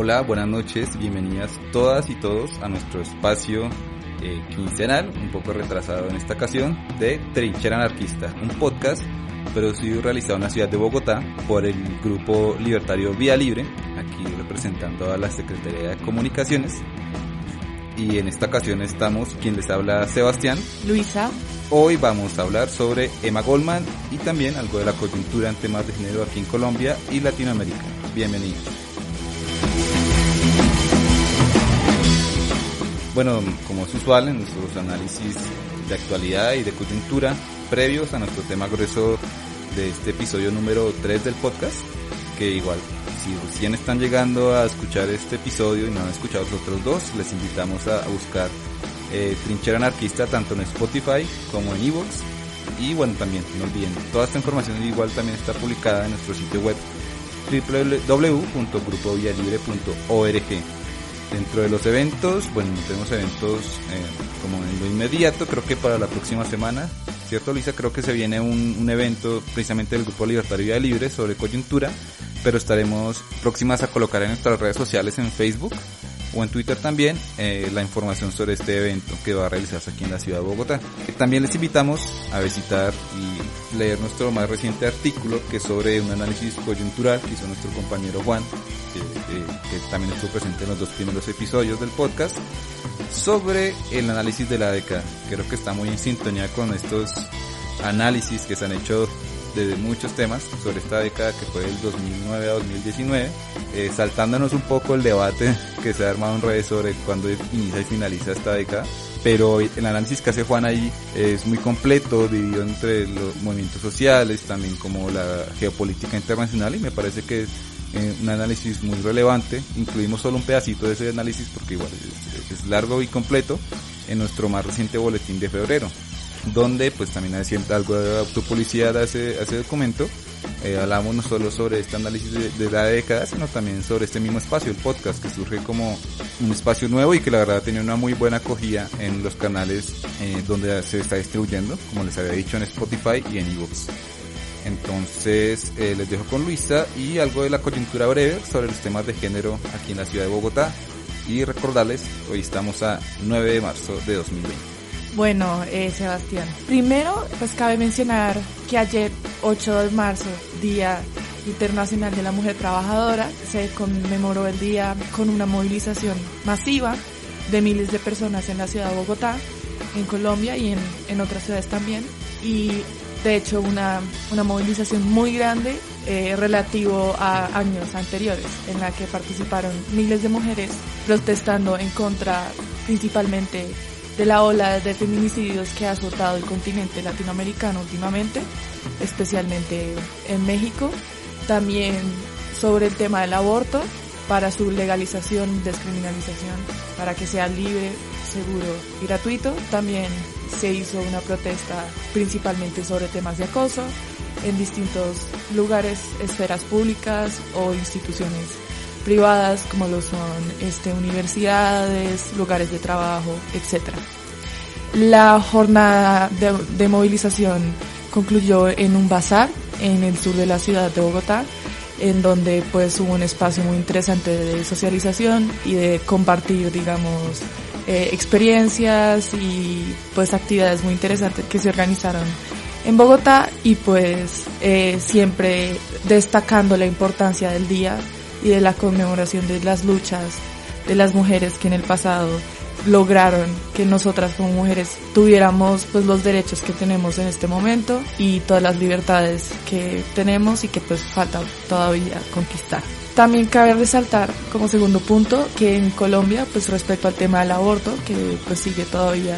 Hola, buenas noches, bienvenidas todas y todos a nuestro espacio quincenal, un poco retrasado en esta ocasión, de Trinchera Anarquista, un podcast producido y realizado en la ciudad de Bogotá por el grupo libertario Vía Libre, aquí representando a la Secretaría de Comunicaciones. Y en esta ocasión estamos, quien les habla, Sebastián, Luisa. Hoy vamos a hablar sobre Emma Goldman y también algo de la coyuntura en temas de género aquí en Colombia y Latinoamérica. Bienvenidos. Bueno, como es usual en nuestros análisis de actualidad y de coyuntura previos a nuestro tema grueso de este episodio número 3 del podcast, que igual si recién están llegando a escuchar este episodio y no han escuchado los otros dos, les invitamos a buscar Trinchera Anarquista tanto en Spotify como en iVoox. Y bueno, también no olviden, toda esta información igual también está publicada en nuestro sitio web www.grupovialibre.org. Dentro de los eventos, bueno, tenemos eventos como en lo inmediato, creo que para la próxima semana, ¿cierto, Lisa? Creo que se viene un evento precisamente del Grupo Libertario Vía Libre sobre coyuntura, pero estaremos próximas a colocar en nuestras redes sociales, en Facebook o en Twitter también, la información sobre este evento que va a realizarse aquí en la ciudad de Bogotá. También les invitamos a visitar y leer nuestro más reciente artículo, que es sobre un análisis coyuntural que hizo nuestro compañero Juan, que también estuvo presente en los 2 primeros episodios del podcast, sobre el análisis de la década. Creo que está muy en sintonía con estos análisis que se han hecho de muchos temas sobre esta década que fue del 2009 a 2019, saltándonos un poco el debate que se ha armado en redes sobre cuándo inicia y finaliza esta década. Pero el análisis que hace Juan ahí es muy completo, dividido entre los movimientos sociales, también como la geopolítica internacional, y me parece que es un análisis muy relevante. Incluimos solo un pedacito de ese análisis porque igual es largo y completo en nuestro más reciente boletín de febrero, donde pues también hay algo de autopublicidad a ese documento. Hablamos no solo sobre este análisis de la década, sino también sobre este mismo espacio, el podcast, que surge como un espacio nuevo y que la verdad ha tenido una muy buena acogida en los canales donde se está distribuyendo, como les había dicho, en Spotify y en iVoox. Entonces les dejo con Luisa y algo de la coyuntura breve sobre los temas de género aquí en la ciudad de Bogotá, y recordarles, hoy estamos a 9 de marzo de 2020. Bueno, Sebastián, primero pues cabe mencionar que ayer, 8 de marzo, Día Internacional de la Mujer Trabajadora, se conmemoró el día con una movilización masiva de miles de personas en la ciudad de Bogotá, en Colombia y en otras ciudades también, y de hecho una movilización muy grande relativo a años anteriores, en la que participaron miles de mujeres protestando en contra principalmente de la ola de feminicidios que ha azotado el continente latinoamericano últimamente, especialmente en México. También sobre el tema del aborto, para su legalización y descriminalización, para que sea libre, seguro y gratuito. También se hizo una protesta principalmente sobre temas de acoso en distintos lugares, esferas públicas o instituciones privadas, como lo son universidades, lugares de trabajo, etc. La jornada de movilización concluyó en un bazar en el sur de la ciudad de Bogotá, en donde pues hubo un espacio muy interesante de socialización y de compartir, digamos, experiencias y pues actividades muy interesantes que se organizaron en Bogotá, y pues siempre destacando la importancia del día y de la conmemoración de las luchas de las mujeres que en el pasado lograron que nosotras como mujeres tuviéramos pues los derechos que tenemos en este momento y todas las libertades que tenemos y que pues falta todavía conquistar. También cabe resaltar como segundo punto que en Colombia, pues respecto al tema del aborto, que pues sigue todavía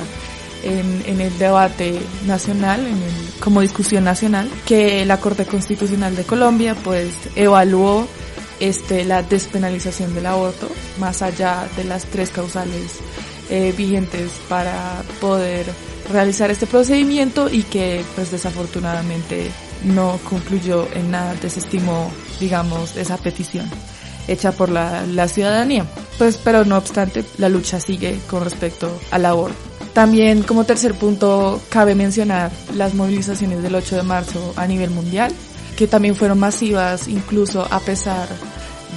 en el debate nacional, como discusión nacional, que la Corte Constitucional de Colombia pues evaluó la despenalización del aborto, más allá de las 3 causales vigentes para poder realizar este procedimiento, y que pues desafortunadamente no concluyó en nada, desestimó, digamos, esa petición hecha por la ciudadanía. Pues, pero no obstante, la lucha sigue con respecto al aborto. También como tercer punto cabe mencionar las movilizaciones del 8 de marzo a nivel mundial, que también fueron masivas, incluso a pesar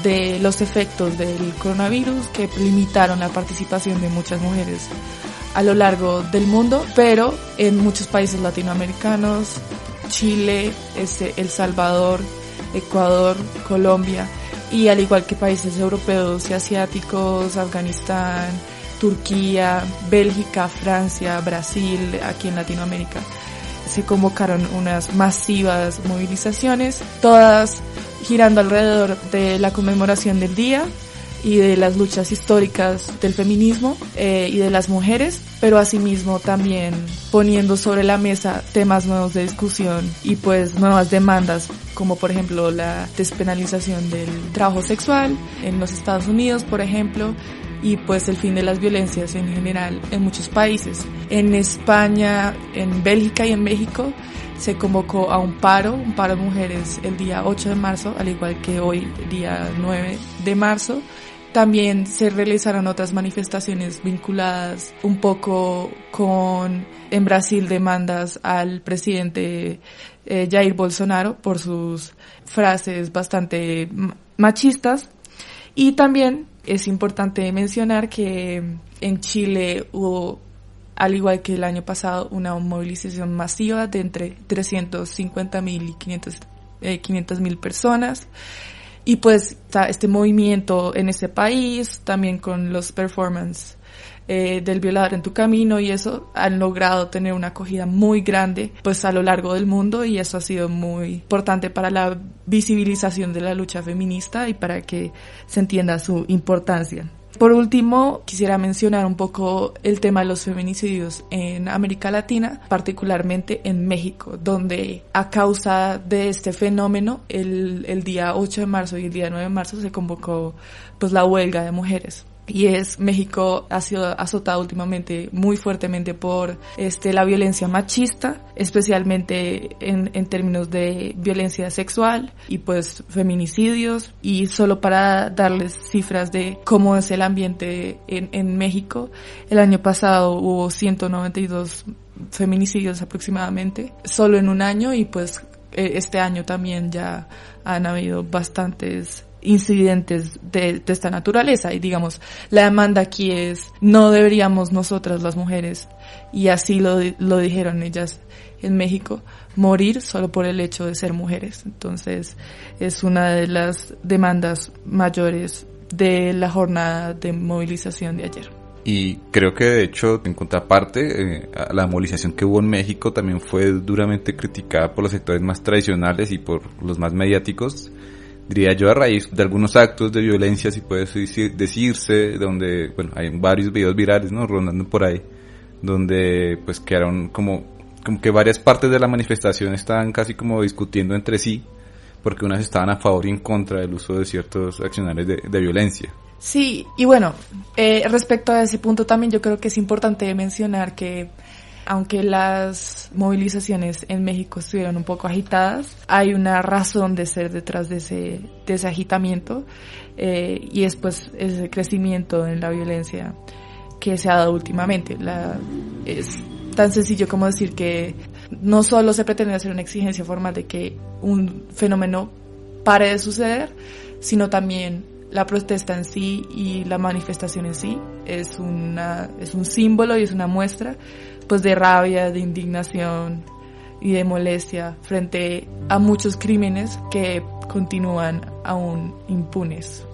de los efectos del coronavirus que limitaron la participación de muchas mujeres a lo largo del mundo, pero en muchos países latinoamericanos, Chile, El Salvador, Ecuador, Colombia, y al igual que países europeos y asiáticos, Afganistán, Turquía, Bélgica, Francia, Brasil, aquí en Latinoamérica, se convocaron unas masivas movilizaciones, todas girando alrededor de la conmemoración del día y de las luchas históricas del feminismo y de las mujeres, pero asimismo también poniendo sobre la mesa temas nuevos de discusión y pues nuevas demandas, como por ejemplo la despenalización del trabajo sexual en los Estados Unidos, por ejemplo, y pues el fin de las violencias en general en muchos países. En España, en Bélgica y en México se convocó a un paro de mujeres el día 8 de marzo, al igual que hoy, día 9 de marzo. También se realizaron otras manifestaciones vinculadas un poco con, en Brasil, demandas al presidente Jair Bolsonaro por sus frases bastante machistas. Y también es importante mencionar que en Chile hubo, al igual que el año pasado, una movilización masiva de entre 350.000 y 500.000 personas. Y pues este movimiento en ese país, también con los performances del Violador en tu camino, y eso han logrado tener una acogida muy grande pues a lo largo del mundo, y eso ha sido muy importante para la visibilización de la lucha feminista y para que se entienda su importancia. Por último, quisiera mencionar un poco el tema de los feminicidios en América Latina, particularmente en México, donde a causa de este fenómeno, el día 8 de marzo y el día 9 de marzo se convocó pues la huelga de mujeres. Y México ha sido azotado últimamente muy fuertemente por la violencia machista, especialmente en términos de violencia sexual y pues feminicidios. Y solo para darles cifras de cómo es el ambiente en México, el año pasado hubo 192 feminicidios aproximadamente, solo en un año, y pues este año también ya han habido bastantes incidentes de esta naturaleza. Y digamos, la demanda aquí es: no deberíamos nosotras las mujeres, y así lo dijeron ellas en México, morir solo por el hecho de ser mujeres. Entonces es una de las demandas mayores de la jornada de movilización de ayer. Y creo que de hecho, en contraparte, la movilización que hubo en México también fue duramente criticada por los sectores más tradicionales y por los más mediáticos, diría yo, a raíz de algunos actos de violencia, si puede decirse, donde, bueno, hay varios videos virales, ¿no?, rondando por ahí, donde pues quedaron como que varias partes de la manifestación estaban casi como discutiendo entre sí, porque unas estaban a favor y en contra del uso de ciertos accionarios de violencia. Sí, y bueno, respecto a ese punto también yo creo que es importante mencionar que aunque las movilizaciones en México estuvieron un poco agitadas, hay una razón de ser detrás de ese agitamiento, y es pues ese crecimiento en la violencia que se ha dado últimamente. Es tan sencillo como decir que no solo se pretende hacer una exigencia formal de que un fenómeno pare de suceder, sino también la protesta en sí y la manifestación en sí es un símbolo y es una muestra pues de rabia, de indignación y de molestia frente a muchos crímenes que continúan aún impunes.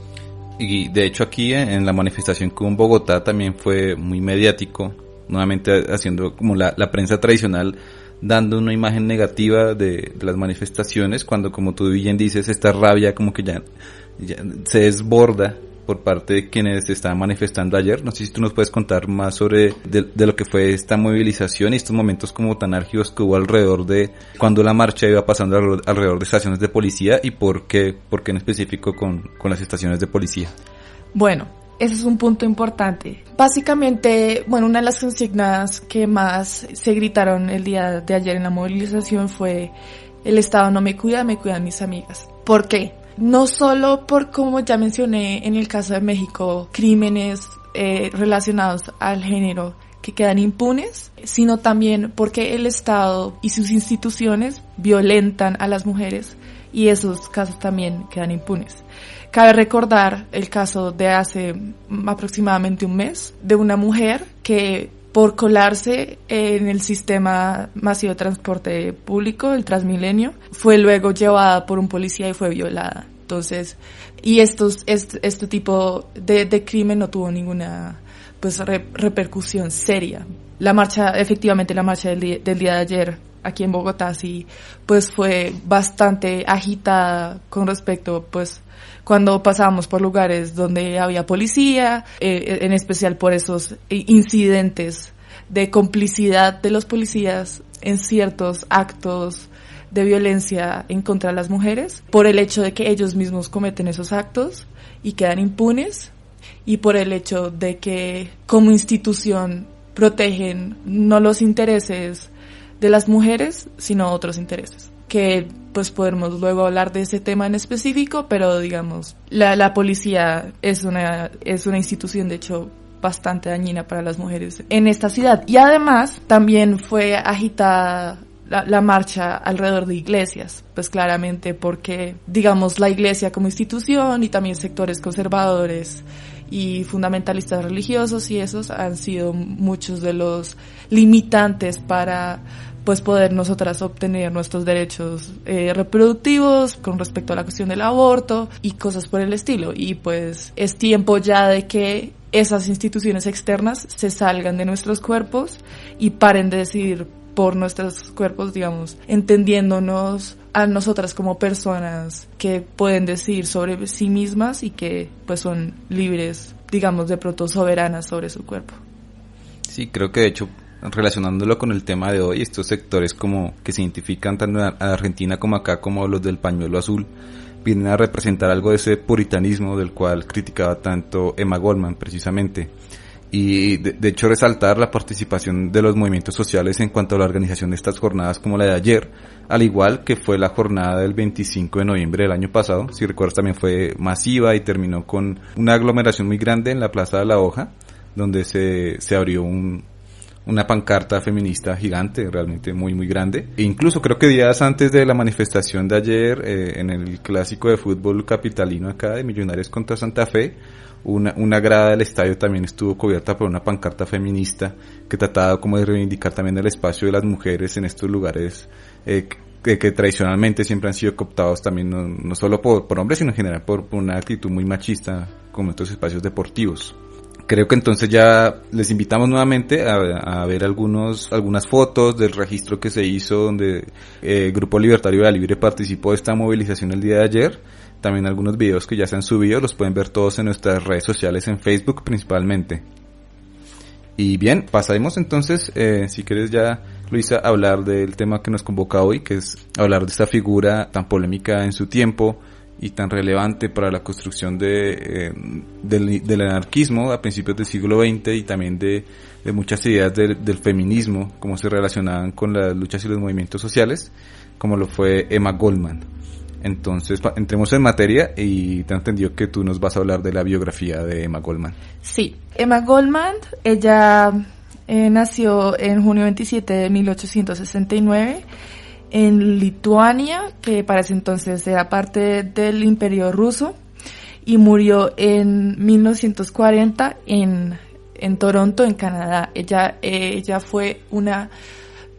Y de hecho aquí en la manifestación que hubo en Bogotá también fue muy mediático, nuevamente haciendo como la prensa tradicional, dando una imagen negativa de las manifestaciones, cuando, como tú bien dices, esta rabia como que ya se desborda por parte de quienes se estaban manifestando ayer. No sé si tú nos puedes contar más sobre de lo que fue esta movilización y estos momentos como tan álgidos que hubo alrededor de cuando la marcha iba pasando alrededor de estaciones de policía, y por qué en específico con las estaciones de policía. Bueno, ese es un punto importante. Básicamente, bueno, una de las consignas que más se gritaron el día de ayer en la movilización fue: el Estado no me cuida, me cuidan mis amigas. ¿Por qué? No solo por, como ya mencioné en el caso de México, crímenes relacionados al género que quedan impunes, sino también porque el Estado y sus instituciones violentan a las mujeres y esos casos también quedan impunes. Cabe recordar el caso de hace aproximadamente un mes de una mujer que por colarse en el sistema masivo de transporte público, el Transmilenio, fue luego llevada por un policía y fue violada. Entonces, y este tipo de crimen no tuvo ninguna pues repercusión seria. Efectivamente la marcha del día de ayer aquí en Bogotá sí pues fue bastante agitada con respecto pues cuando pasábamos por lugares donde había policía, en especial por esos incidentes de complicidad de los policías en ciertos actos de violencia en contra de las mujeres, por el hecho de que ellos mismos cometen esos actos y quedan impunes, y por el hecho de que como institución protegen no los intereses de las mujeres, sino otros intereses. Que pues podemos luego hablar de ese tema en específico, pero digamos, la policía es una institución de hecho bastante dañina para las mujeres en esta ciudad. Y además también fue agitada la marcha alrededor de iglesias, pues claramente porque digamos la iglesia como institución y también sectores conservadores y fundamentalistas religiosos y esos han sido muchos de los limitantes para pues poder nosotras obtener nuestros derechos reproductivos con respecto a la cuestión del aborto y cosas por el estilo. Y pues es tiempo ya de que esas instituciones externas se salgan de nuestros cuerpos y paren de decidir por nuestros cuerpos, digamos, entendiéndonos a nosotras como personas que pueden decidir sobre sí mismas y que pues son libres, digamos, de pronto soberanas sobre su cuerpo. Sí, creo que de hecho, relacionándolo con el tema de hoy, estos sectores como que se identifican tanto a Argentina como acá, como los del pañuelo azul, vienen a representar algo de ese puritanismo del cual criticaba tanto Emma Goldman precisamente. Y de hecho resaltar la participación de los movimientos sociales en cuanto a la organización de estas jornadas como la de ayer, al igual que fue la jornada del 25 de noviembre del año pasado, si recuerdas también fue masiva y terminó con una aglomeración muy grande en la Plaza de la Hoja, donde se abrió una pancarta feminista gigante, realmente muy muy grande. E incluso creo que días antes de la manifestación de ayer, en el clásico de fútbol capitalino acá de Millonarios contra Santa Fe, una grada del estadio también estuvo cubierta por una pancarta feminista que trataba como de reivindicar también el espacio de las mujeres en estos lugares que tradicionalmente siempre han sido cooptados también no solo por hombres, sino en general por una actitud muy machista como estos espacios deportivos. Creo que entonces ya les invitamos nuevamente a ver algunas fotos del registro que se hizo donde el Grupo Libertario de la Libre participó de esta movilización el día de ayer. También algunos videos que ya se han subido, los pueden ver todos en nuestras redes sociales, en Facebook principalmente. Y bien, pasaremos entonces, si quieres ya, Luisa, a hablar del tema que nos convoca hoy, que es hablar de esta figura tan polémica en su tiempo y tan relevante para la construcción del anarquismo a principios del siglo XX y también de muchas ideas del feminismo, cómo se relacionaban con las luchas y los movimientos sociales, como lo fue Emma Goldman. Entonces, entremos en materia y te he entendido que tú nos vas a hablar de la biografía de Emma Goldman. Sí, Emma Goldman, ella nació en junio 27 de 1869 en Lituania, que para ese entonces era parte del Imperio Ruso, y murió en 1940 en Toronto, en Canadá. Ella fue una,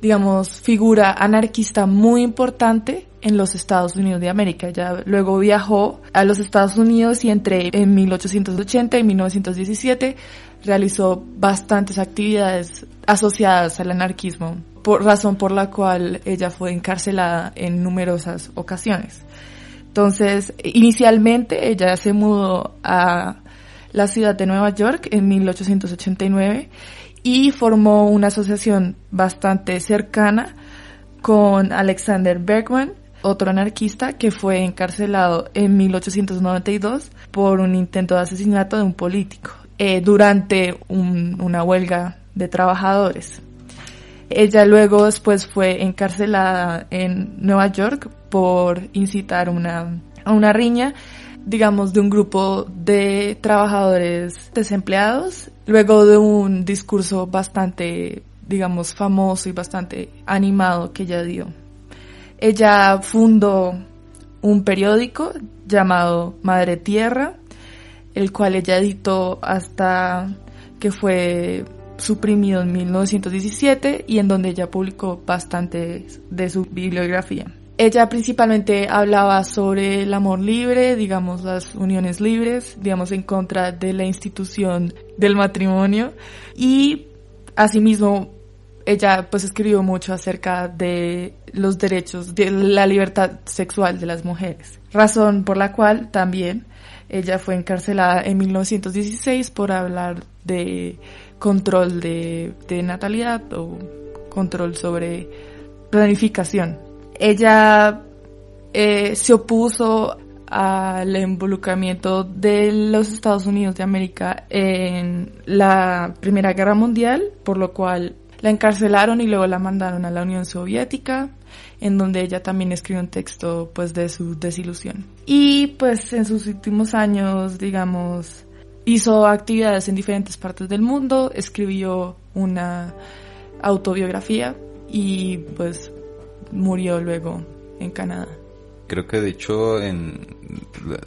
digamos, figura anarquista muy importante en los Estados Unidos de América. Ella luego viajó a los Estados Unidos y en 1880 y 1917 realizó bastantes actividades asociadas al anarquismo, razón por la cual ella fue encarcelada en numerosas ocasiones. Entonces, inicialmente ella se mudó a la ciudad de Nueva York en 1889 y formó una asociación bastante cercana con Alexander Bergman, otro anarquista que fue encarcelado en 1892 por un intento de asesinato de un político durante una huelga de trabajadores. Ella luego después fue encarcelada en Nueva York por incitar a una riña, digamos, de un grupo de trabajadores desempleados, luego de un discurso bastante, digamos, famoso y bastante animado que ella dio. Ella fundó un periódico llamado Madre Tierra, el cual ella editó hasta que fue suprimido en 1917 y en donde ella publicó bastante de su bibliografía. Ella principalmente hablaba sobre el amor libre, digamos las uniones libres, digamos en contra de la institución del matrimonio, y asimismo ella pues escribió mucho acerca de los derechos, de la libertad sexual de las mujeres, razón por la cual también ella fue encarcelada en 1916 por hablar de control de natalidad o control sobre planificación. Ella se opuso al involucramiento de los Estados Unidos de América en la Primera Guerra Mundial, por lo cual la encarcelaron y luego la mandaron a la Unión Soviética, en donde ella también escribió un texto pues de su desilusión. Y pues en sus últimos años, digamos, hizo actividades en diferentes partes del mundo, escribió una autobiografía y pues murió luego en Canadá. Creo que de hecho en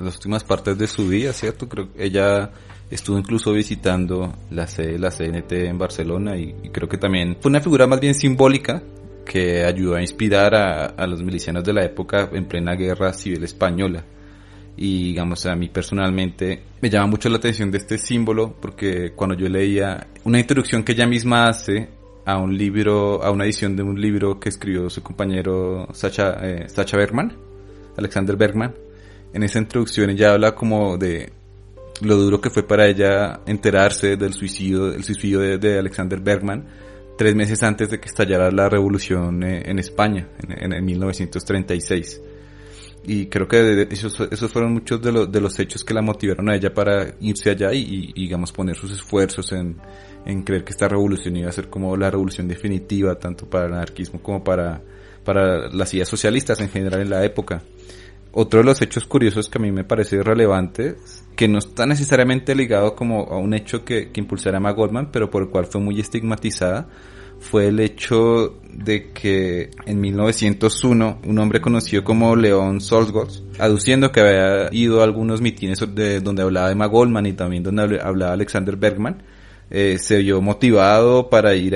las últimas partes de su vida, ¿cierto? Creo que ella estuvo incluso visitando la sede de la CNT en Barcelona y creo que también fue una figura más bien simbólica que ayudó a inspirar a los milicianos de la época en plena guerra civil española. Y digamos, a mí personalmente me llama mucho la atención de este símbolo porque cuando yo leía una introducción que ella misma hace a un libro, a una edición de un libro que escribió su compañero Sacha Bergman, Alexander Bergman, en esa introducción ella habla como de lo duro que fue para ella enterarse del suicidio de Alexander Bergman 3 meses antes de que estallara la revolución en España, en 1936. Y creo que esos fueron muchos de los hechos que la motivaron a ella para irse allá y digamos, poner sus esfuerzos en creer que esta revolución iba a ser como la revolución definitiva, tanto para el anarquismo como para las ideas socialistas en general en la época. Otro de los hechos curiosos que a mí me parece relevante, que no está necesariamente ligado como a un hecho que impulsara a Emma Goldman, pero por el cual fue muy estigmatizada, fue el hecho de que en 1901 un hombre conocido como León Solzhenitsyn, aduciendo que había ido a algunos mitines donde hablaba Emma Goldman y también donde hablaba Alexander Bergman, se vio motivado para ir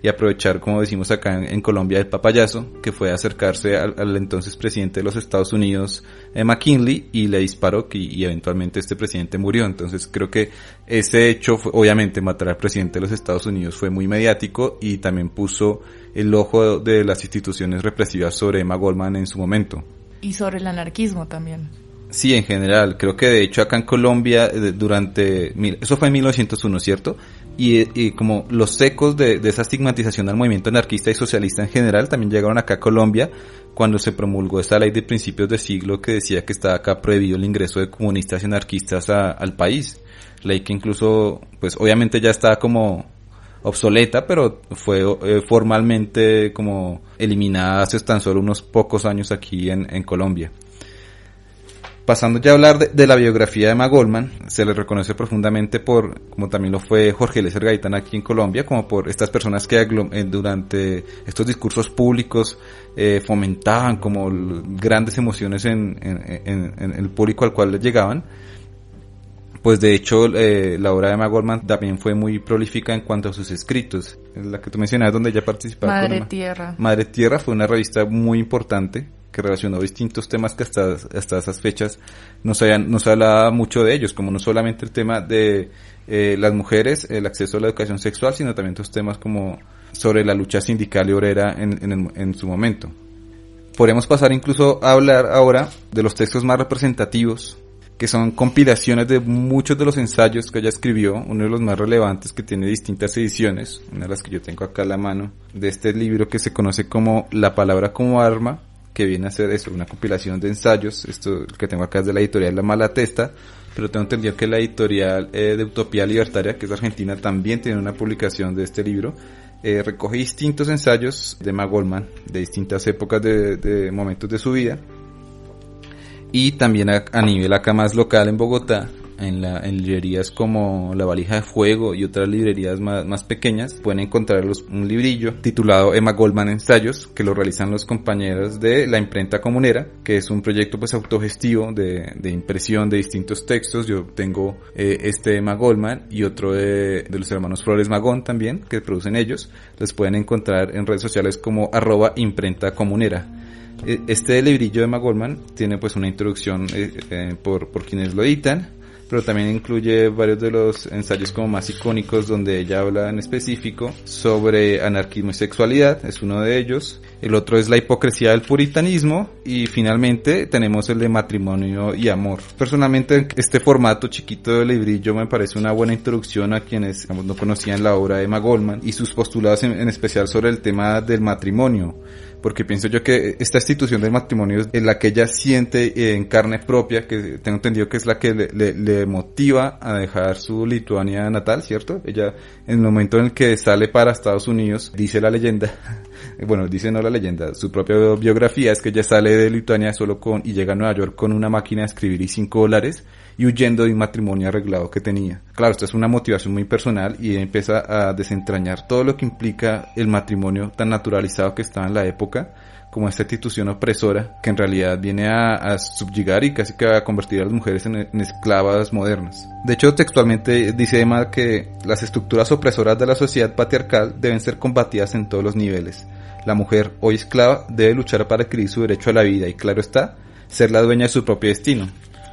y aprovechar, como decimos acá en Colombia, el papayazo, que fue acercarse al entonces presidente de los Estados Unidos, McKinley, y le disparó y eventualmente este presidente murió. Entonces creo que ese hecho, obviamente matar al presidente de los Estados Unidos fue muy mediático y también puso el ojo de las instituciones represivas sobre Emma Goldman en su momento. Y sobre el anarquismo también. Sí, en general, creo que de hecho acá en Colombia eso fue en 1901, ¿cierto? Y como los ecos de esa estigmatización al movimiento anarquista y socialista en general también llegaron acá a Colombia cuando se promulgó esa ley de principios de siglo que decía que estaba acá prohibido el ingreso de comunistas y anarquistas al país. Ley que incluso, pues obviamente ya estaba como obsoleta, pero fue formalmente como eliminada hace tan solo unos pocos años aquí en Colombia. Pasando ya a hablar de la biografía de Emma Goldman, se le reconoce profundamente como también lo fue Jorge Eliezer Gaitán aquí en Colombia, como por estas personas que durante estos discursos públicos fomentaban como grandes emociones en el público al cual les llegaban. Pues de hecho la obra de Emma Goldman también fue muy prolífica en cuanto a sus escritos. La que tú mencionabas donde ella participaba. Madre Tierra. Madre Tierra fue una revista muy importante que relacionó distintos temas que hasta esas fechas no se hablaba mucho de ellos, como no solamente el tema de las mujeres, el acceso a la educación sexual, sino también otros temas como sobre la lucha sindical y obrera en su momento. Podríamos pasar incluso a hablar ahora de los textos más representativos, que son compilaciones de muchos de los ensayos que ella escribió, uno de los más relevantes que tiene distintas ediciones, una de las que yo tengo acá a la mano, de este libro que se conoce como La Palabra como Arma, que viene a ser una compilación de ensayos. Esto que tengo acá es de la editorial La Malatesta, pero tengo entendido que la editorial de Utopía Libertaria, que es argentina, también tiene una publicación de este libro. Recoge distintos ensayos de Emma Goldman, de distintas épocas de momentos de su vida. Y también a nivel acá más local en Bogotá, en librerías como La Valija de Fuego y otras librerías más pequeñas, pueden encontrar un librillo titulado Emma Goldman Ensayos, que lo realizan los compañeros de la Imprenta Comunera, que es un proyecto pues autogestivo de impresión de distintos textos. Yo tengo este Emma Goldman y otro de los hermanos Flores Magón también, que producen ellos. Los pueden encontrar en redes sociales como @imprenta comunera. Este librillo de Emma Goldman tiene pues una introducción por quienes lo editan, pero también incluye varios de los ensayos como más icónicos, donde ella habla en específico sobre anarquismo y sexualidad, es uno de ellos. El otro es la hipocresía del puritanismo, y finalmente tenemos el de matrimonio y amor. Personalmente, este formato chiquito de librillo me parece una buena introducción a quienes, digamos, no conocían la obra de Emma Goldman y sus postulados en especial sobre el tema del matrimonio, porque pienso yo que esta institución del matrimonio es la que ella siente en carne propia, que tengo entendido que es la que le motiva a dejar su Lituania natal, ¿cierto? Ella, en el momento en el que sale para Estados Unidos, dice la leyenda, bueno, dice no la leyenda, su propia biografía es que ella sale de Lituania y llega a Nueva York con una máquina de escribir y $5, y huyendo de un matrimonio arreglado que tenía. Claro, esto es una motivación muy personal, y empieza a desentrañar todo lo que implica el matrimonio tan naturalizado que estaba en la época, como esta institución opresora que en realidad viene a subyugar y casi que a convertir a las mujeres en esclavas modernas. De hecho, textualmente dice Emma que las estructuras opresoras de la sociedad patriarcal deben ser combatidas en todos los niveles. La mujer, hoy esclava, debe luchar para adquirir su derecho a la vida y, claro está, ser la dueña de su propio destino.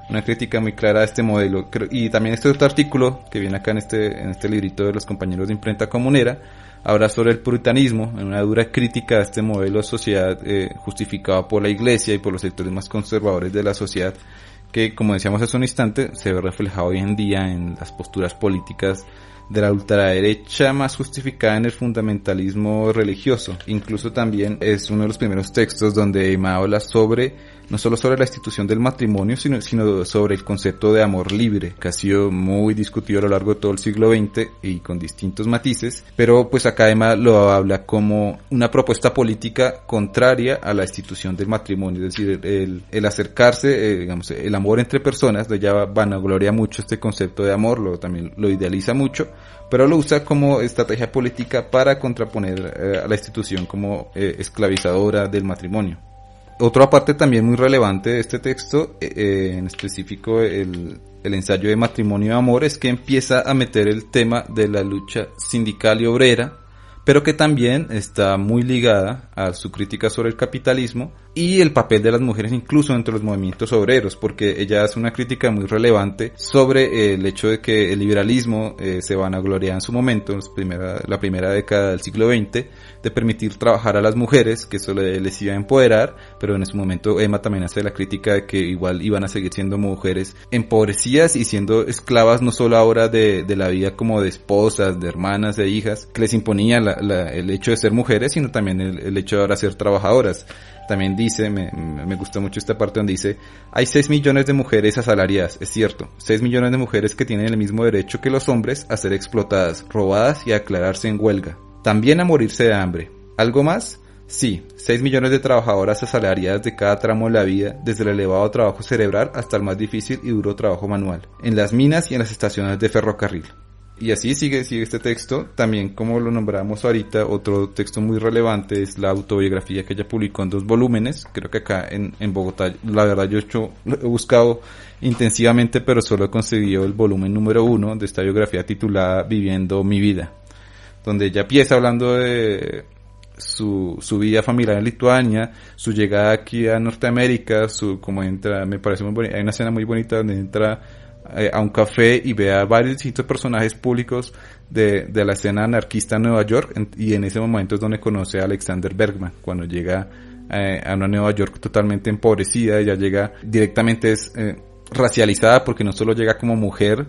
Una crítica muy clara a este modelo. Y también este otro artículo que viene acá en este librito de los compañeros de Imprenta Comunera habla sobre el puritanismo, en una dura crítica a este modelo de sociedad justificado por la Iglesia y por los sectores más conservadores de la sociedad, que, como decíamos hace un instante, se ve reflejado hoy en día en las posturas políticas de la ultraderecha, más justificada en el fundamentalismo religioso. Incluso también es uno de los primeros textos donde Emma habla no solo sobre la institución del matrimonio, sino sobre el concepto de amor libre, que ha sido muy discutido a lo largo de todo el siglo XX y con distintos matices, pero pues acá Emma lo habla como una propuesta política contraria a la institución del matrimonio, es decir, el acercarse, digamos, el amor entre personas. Ella vanagloria mucho este concepto de amor, también lo idealiza mucho, pero lo usa como estrategia política para contraponer a la institución como esclavizadora del matrimonio. Otra parte también muy relevante de este texto, en específico el ensayo de Matrimonio y Amor, es que empieza a meter el tema de la lucha sindical y obrera, pero que también está muy ligada a su crítica sobre el capitalismo y el papel de las mujeres incluso dentro de los movimientos obreros, porque ella hace una crítica muy relevante sobre el hecho de que el liberalismo se vanagloria en su momento, en la primera década del siglo XX, de permitir trabajar a las mujeres, que eso les iba a empoderar, pero en ese momento Emma también hace la crítica de que igual iban a seguir siendo mujeres empobrecidas y siendo esclavas no solo ahora de la vida como de esposas, de hermanas, de hijas, que les imponía el hecho de ser mujeres, sino también el hecho de ahora ser trabajadoras. También dice, me gusta mucho esta parte donde dice, hay 6 millones de mujeres asalariadas, es cierto, 6 millones de mujeres que tienen el mismo derecho que los hombres a ser explotadas, robadas y a declararse en huelga. También a morirse de hambre. ¿Algo más? Sí, 6 millones de trabajadoras asalariadas de cada tramo de la vida, desde el elevado trabajo cerebral hasta el más difícil y duro trabajo manual, en las minas y en las estaciones de ferrocarril. Y así sigue este texto. También, como lo nombramos ahorita, otro texto muy relevante es la autobiografía que ella publicó en 2 volúmenes. Creo que acá en Bogotá, la verdad yo he buscado intensivamente, pero solo he conseguido el volumen número 1 de esta biografía titulada Viviendo mi vida, donde ella empieza hablando de su vida familiar en Lituania, su llegada aquí a Norteamérica, cómo entra, me parece muy bonita. Hay una escena muy bonita donde entra a un café y ve a varios distintos personajes públicos de la escena anarquista en Nueva York, y en ese momento es donde conoce a Alexander Bergman, cuando llega a una Nueva York totalmente empobrecida. Ella llega directamente racializada, porque no solo llega como mujer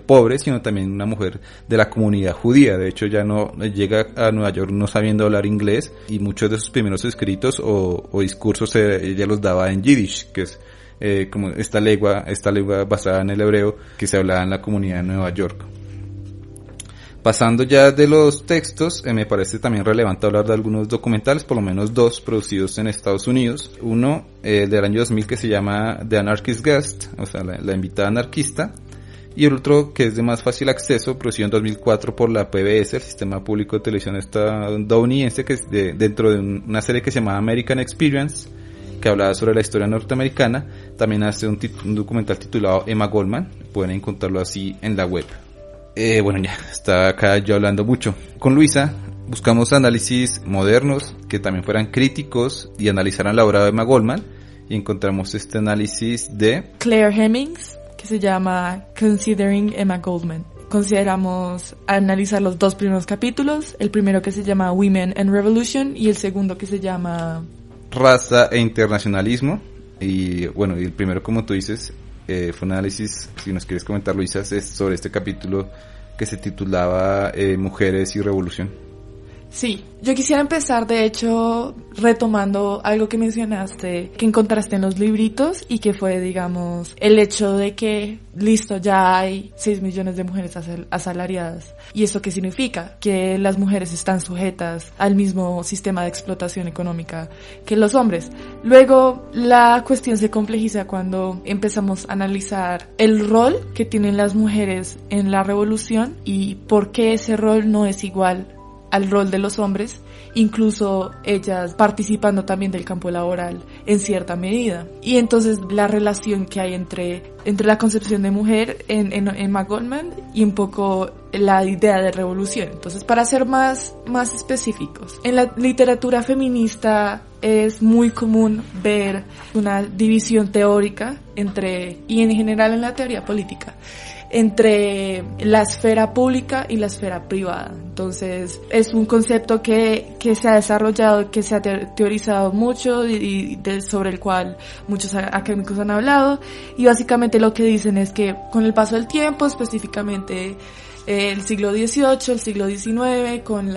pobre, sino también una mujer de la comunidad judía. De hecho, ya no llega a Nueva York no sabiendo hablar inglés, y muchos de sus primeros escritos o discursos ella los daba en Yiddish, que es como esta lengua basada en el hebreo que se hablaba en la comunidad de Nueva York. Pasando ya de los textos, me parece también relevante hablar de algunos documentales, por lo menos 2 producidos en Estados Unidos. Uno del año 2000 que se llama The Anarchist Guest, o sea, la invitada anarquista, Y el otro, que es de más fácil acceso, producido en 2004 por la PBS, el Sistema Público de Televisión estadounidense, que es dentro de una serie que se llama American Experience, que hablaba sobre la historia norteamericana. También hace un documental titulado Emma Goldman, pueden encontrarlo así en la web. Bueno, ya está acá yo hablando mucho. Con Luisa buscamos análisis modernos que también fueran críticos y analizaran la obra de Emma Goldman, y encontramos este análisis de Claire Hemmings, que se llama Considering Emma Goldman. Consideramos analizar los 2 primeros capítulos, el primero que se llama Women and Revolution y el segundo que se llama Raza e Internacionalismo. Y bueno, y el primero, como tú dices, fue un análisis, si nos quieres comentar, Luisa, es sobre este capítulo que se titulaba Mujeres y Revolución. Sí, yo quisiera empezar de hecho retomando algo que mencionaste, que encontraste en los libritos, y que fue, digamos, el hecho de que, listo, ya hay 6 millones de mujeres asalariadas. ¿Y eso qué significa? Que las mujeres están sujetas al mismo sistema de explotación económica que los hombres. Luego, la cuestión se complejiza cuando empezamos a analizar el rol que tienen las mujeres en la revolución y por qué ese rol no es igual al rol de los hombres, incluso ellas participando también del campo laboral en cierta medida. Y entonces la relación que hay entre la concepción de mujer en Emma Goldman y un poco la idea de revolución. Entonces, para ser más específicos, en la literatura feminista es muy común ver una división teórica y en general en la teoría política, entre la esfera pública y la esfera privada. Entonces, es un concepto que se ha desarrollado, que se ha teorizado mucho y sobre el cual muchos académicos han hablado, y básicamente lo que dicen es que con el paso del tiempo, específicamente el siglo XVIII, el siglo XIX, con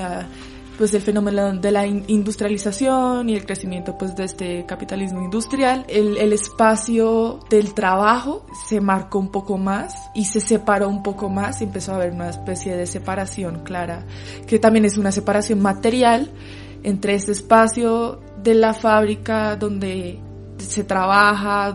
el fenómeno de la industrialización y el crecimiento de este capitalismo industrial, el espacio del trabajo se marcó un poco más y se separó un poco más, y empezó a haber una especie de separación clara, que también es una separación material entre este espacio de la fábrica donde se trabaja,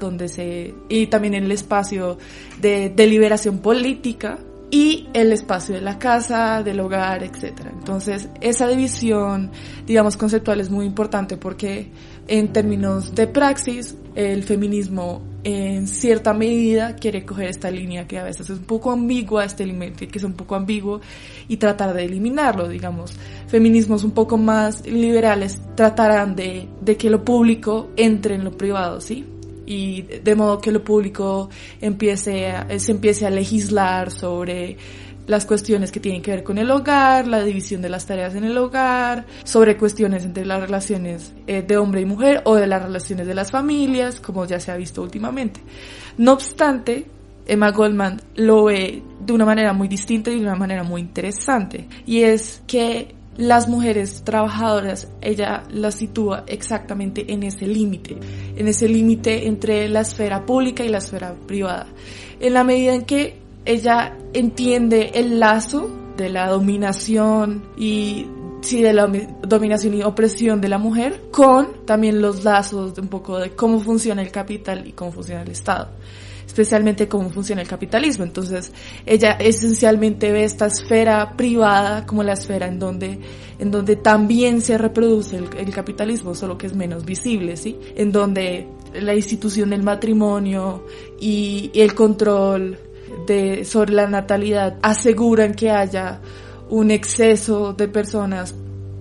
y también el espacio de deliberación política, y el espacio de la casa, del hogar, etcétera. Entonces, esa división, digamos, conceptual es muy importante porque en términos de praxis, el feminismo en cierta medida quiere coger esta línea que a veces es un poco ambigua, este límite que es un poco ambiguo, y tratar de eliminarlo, digamos. Feminismos un poco más liberales tratarán de que lo público entre en lo privado, ¿sí? Y de modo que lo público se empiece a legislar sobre las cuestiones que tienen que ver con el hogar, la división de las tareas en el hogar, sobre cuestiones entre las relaciones de hombre y mujer o de las relaciones de las familias, como ya se ha visto últimamente. No obstante, Emma Goldman lo ve de una manera muy distinta y de una manera muy interesante, y es que las mujeres trabajadoras, ella las sitúa exactamente en ese límite entre la esfera pública y la esfera privada, en la medida en que ella entiende el lazo de la dominación y opresión de la mujer, con también los lazos de un poco de cómo funciona el capital y cómo funciona el Estado, especialmente cómo funciona el capitalismo. Entonces, ella esencialmente ve esta esfera privada como la esfera en donde también se reproduce el capitalismo, solo que es menos visible, ¿sí? En donde la institución del matrimonio y el control sobre la natalidad aseguran que haya un exceso de personas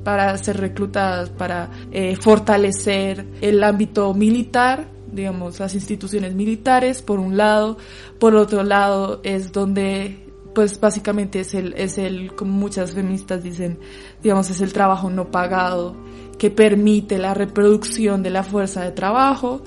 para ser reclutadas, para fortalecer el ámbito militar, digamos, las instituciones militares, por un lado. Por otro lado, es donde, pues, básicamente es el, como muchas feministas dicen, digamos, es el trabajo no pagado que permite la reproducción de la fuerza de trabajo.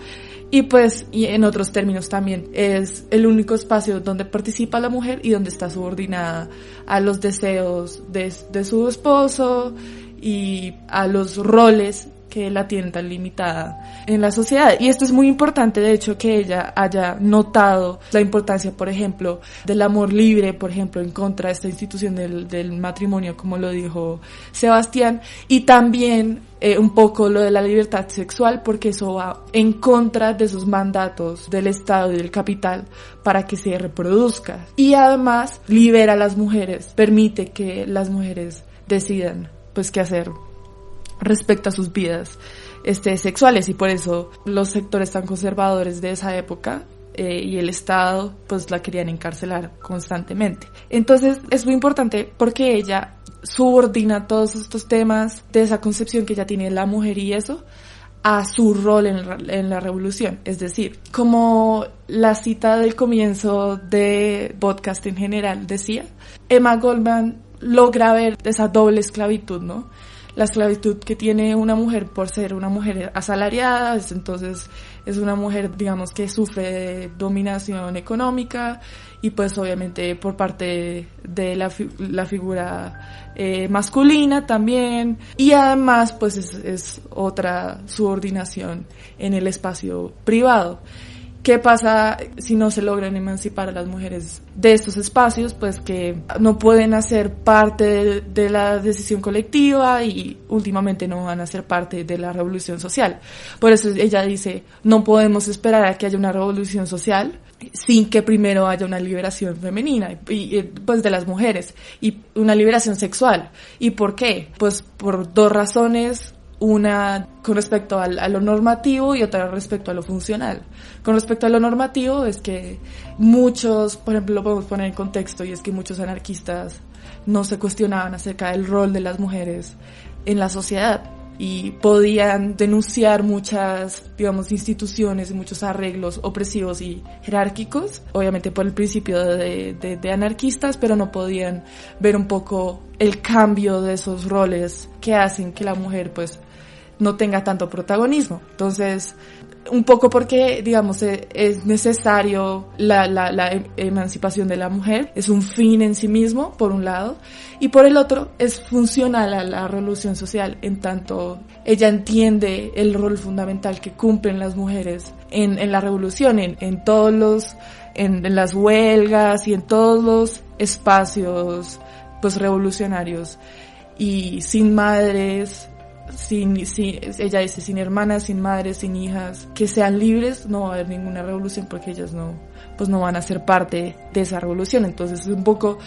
Y pues, y en otros términos también, es el único espacio donde participa la mujer y donde está subordinada a los deseos de su esposo y a los roles que la tienen tan limitada en la sociedad. Y esto es muy importante, de hecho, que ella haya notado la importancia, por ejemplo, del amor libre, por ejemplo, en contra de esta institución del matrimonio, como lo dijo Sebastián, y también un poco lo de la libertad sexual, porque eso va en contra de esos mandatos del Estado y del capital para que se reproduzca. Y además libera a las mujeres, permite que las mujeres decidan pues qué hacer respecto a sus vidas sexuales, y por eso los sectores tan conservadores de esa época y el Estado pues la querían encarcelar constantemente. Entonces es muy importante porque ella subordina todos estos temas de esa concepción que ya tiene la mujer y eso a su rol en la revolución. Es decir, como la cita del comienzo de podcast en general decía, Emma Goldman logra ver esa doble esclavitud, ¿no? La esclavitud que tiene una mujer por ser una mujer asalariada, entonces es una mujer, digamos, que sufre de dominación económica, y pues obviamente por parte de la figura masculina también, y además pues es otra subordinación en el espacio privado. ¿Qué pasa si no se logran emancipar a las mujeres de estos espacios? Pues que no pueden hacer parte de la decisión colectiva y últimamente no van a ser parte de la revolución social. Por eso ella dice, no podemos esperar a que haya una revolución social sin que primero haya una liberación femenina y pues de las mujeres, y una liberación sexual. ¿Y por qué? Pues por dos razones. Una con respecto a lo normativo y otra respecto a lo funcional. Con respecto a lo normativo es que muchos, por ejemplo, lo podemos poner en contexto, y es que muchos anarquistas no se cuestionaban acerca del rol de las mujeres en la sociedad y podían denunciar muchas, digamos, instituciones y muchos arreglos opresivos y jerárquicos, obviamente por el principio de anarquistas, pero no podían ver un poco el cambio de esos roles que hacen que la mujer pues no tenga tanto protagonismo. Entonces, un poco porque, digamos, es necesario la emancipación de la mujer, es un fin en sí mismo, por un lado, y por el otro, es funcional a la revolución social, en tanto ella entiende el rol fundamental que cumplen las mujeres en la revolución, en todos los, en las huelgas y en todos los espacios, pues, revolucionarios, y sin madres, ella dice, sin hermanas, sin madres, sin hijas, que sean libres, no va a haber ninguna revolución, porque ellas no van a ser parte de esa revolución. Entonces es un poco,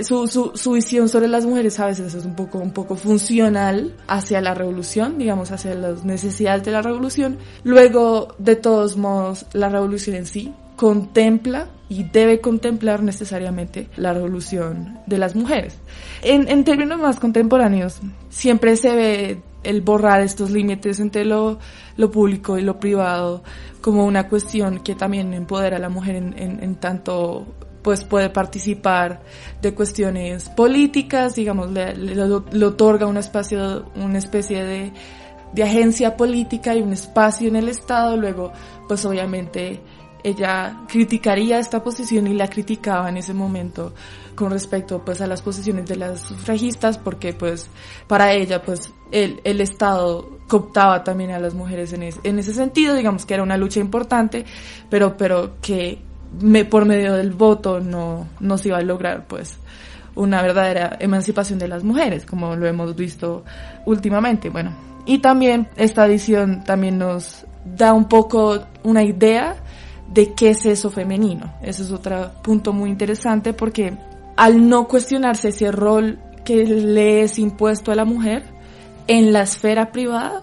su visión sobre las mujeres a veces es un poco funcional hacia la revolución, digamos, hacia las necesidades de la revolución. Luego, de todos modos, la revolución en sí contempla y debe contemplar necesariamente la revolución de las mujeres. En términos más contemporáneos, siempre se ve el borrar estos límites entre lo público y lo privado como una cuestión que también empodera a la mujer en tanto pues puede participar de cuestiones políticas, digamos, le otorga una especie de agencia política y un espacio en el Estado. Luego, pues obviamente ella criticaría esta posición y la criticaba en ese momento con respecto pues a las posiciones de las sufragistas, porque pues para ella pues el Estado cooptaba también a las mujeres en ese sentido, digamos que era una lucha importante, pero que por medio del voto no se iba a lograr pues una verdadera emancipación de las mujeres, como lo hemos visto últimamente. Bueno, y también esta edición también nos da un poco una idea de qué es eso femenino. Ese es otro punto muy interesante, porque al no cuestionarse ese rol que le es impuesto a la mujer en la esfera privada,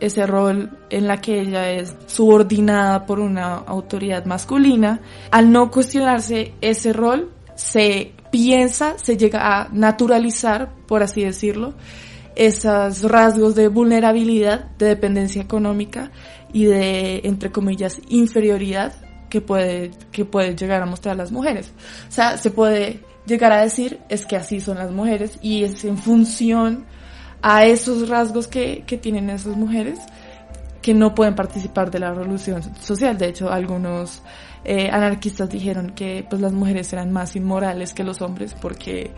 ese rol en la que ella es subordinada por una autoridad masculina, al no cuestionarse ese rol, se llega a naturalizar, por así decirlo, esos rasgos de vulnerabilidad, de dependencia económica y de, entre comillas, inferioridad que puede llegar a mostrar las mujeres. O sea, se puede llegar a decir, es que así son las mujeres, y es en función a esos rasgos que tienen esas mujeres que no pueden participar de la revolución social. De hecho, algunos anarquistas dijeron que pues las mujeres eran más inmorales que los hombres porque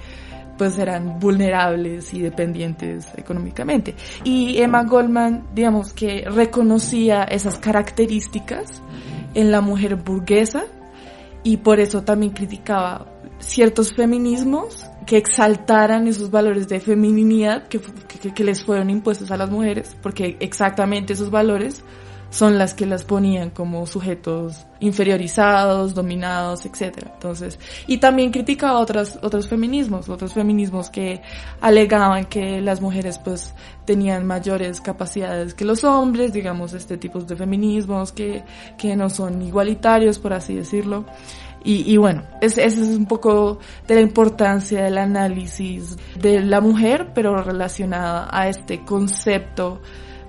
pues eran vulnerables y dependientes económicamente. Y Emma Goldman, digamos que reconocía esas características en la mujer burguesa, y por eso también criticaba ciertos feminismos que exaltaran esos valores de feminidad que les fueron impuestos a las mujeres, porque exactamente esos valores son las que las ponían como sujetos inferiorizados, dominados, etcétera. Entonces, y también criticaba otros feminismos que alegaban que las mujeres pues tenían mayores capacidades que los hombres, digamos, tipos de feminismos que no son igualitarios, por así decirlo. Y bueno, ese es un poco de la importancia del análisis de la mujer, pero relacionada a este concepto,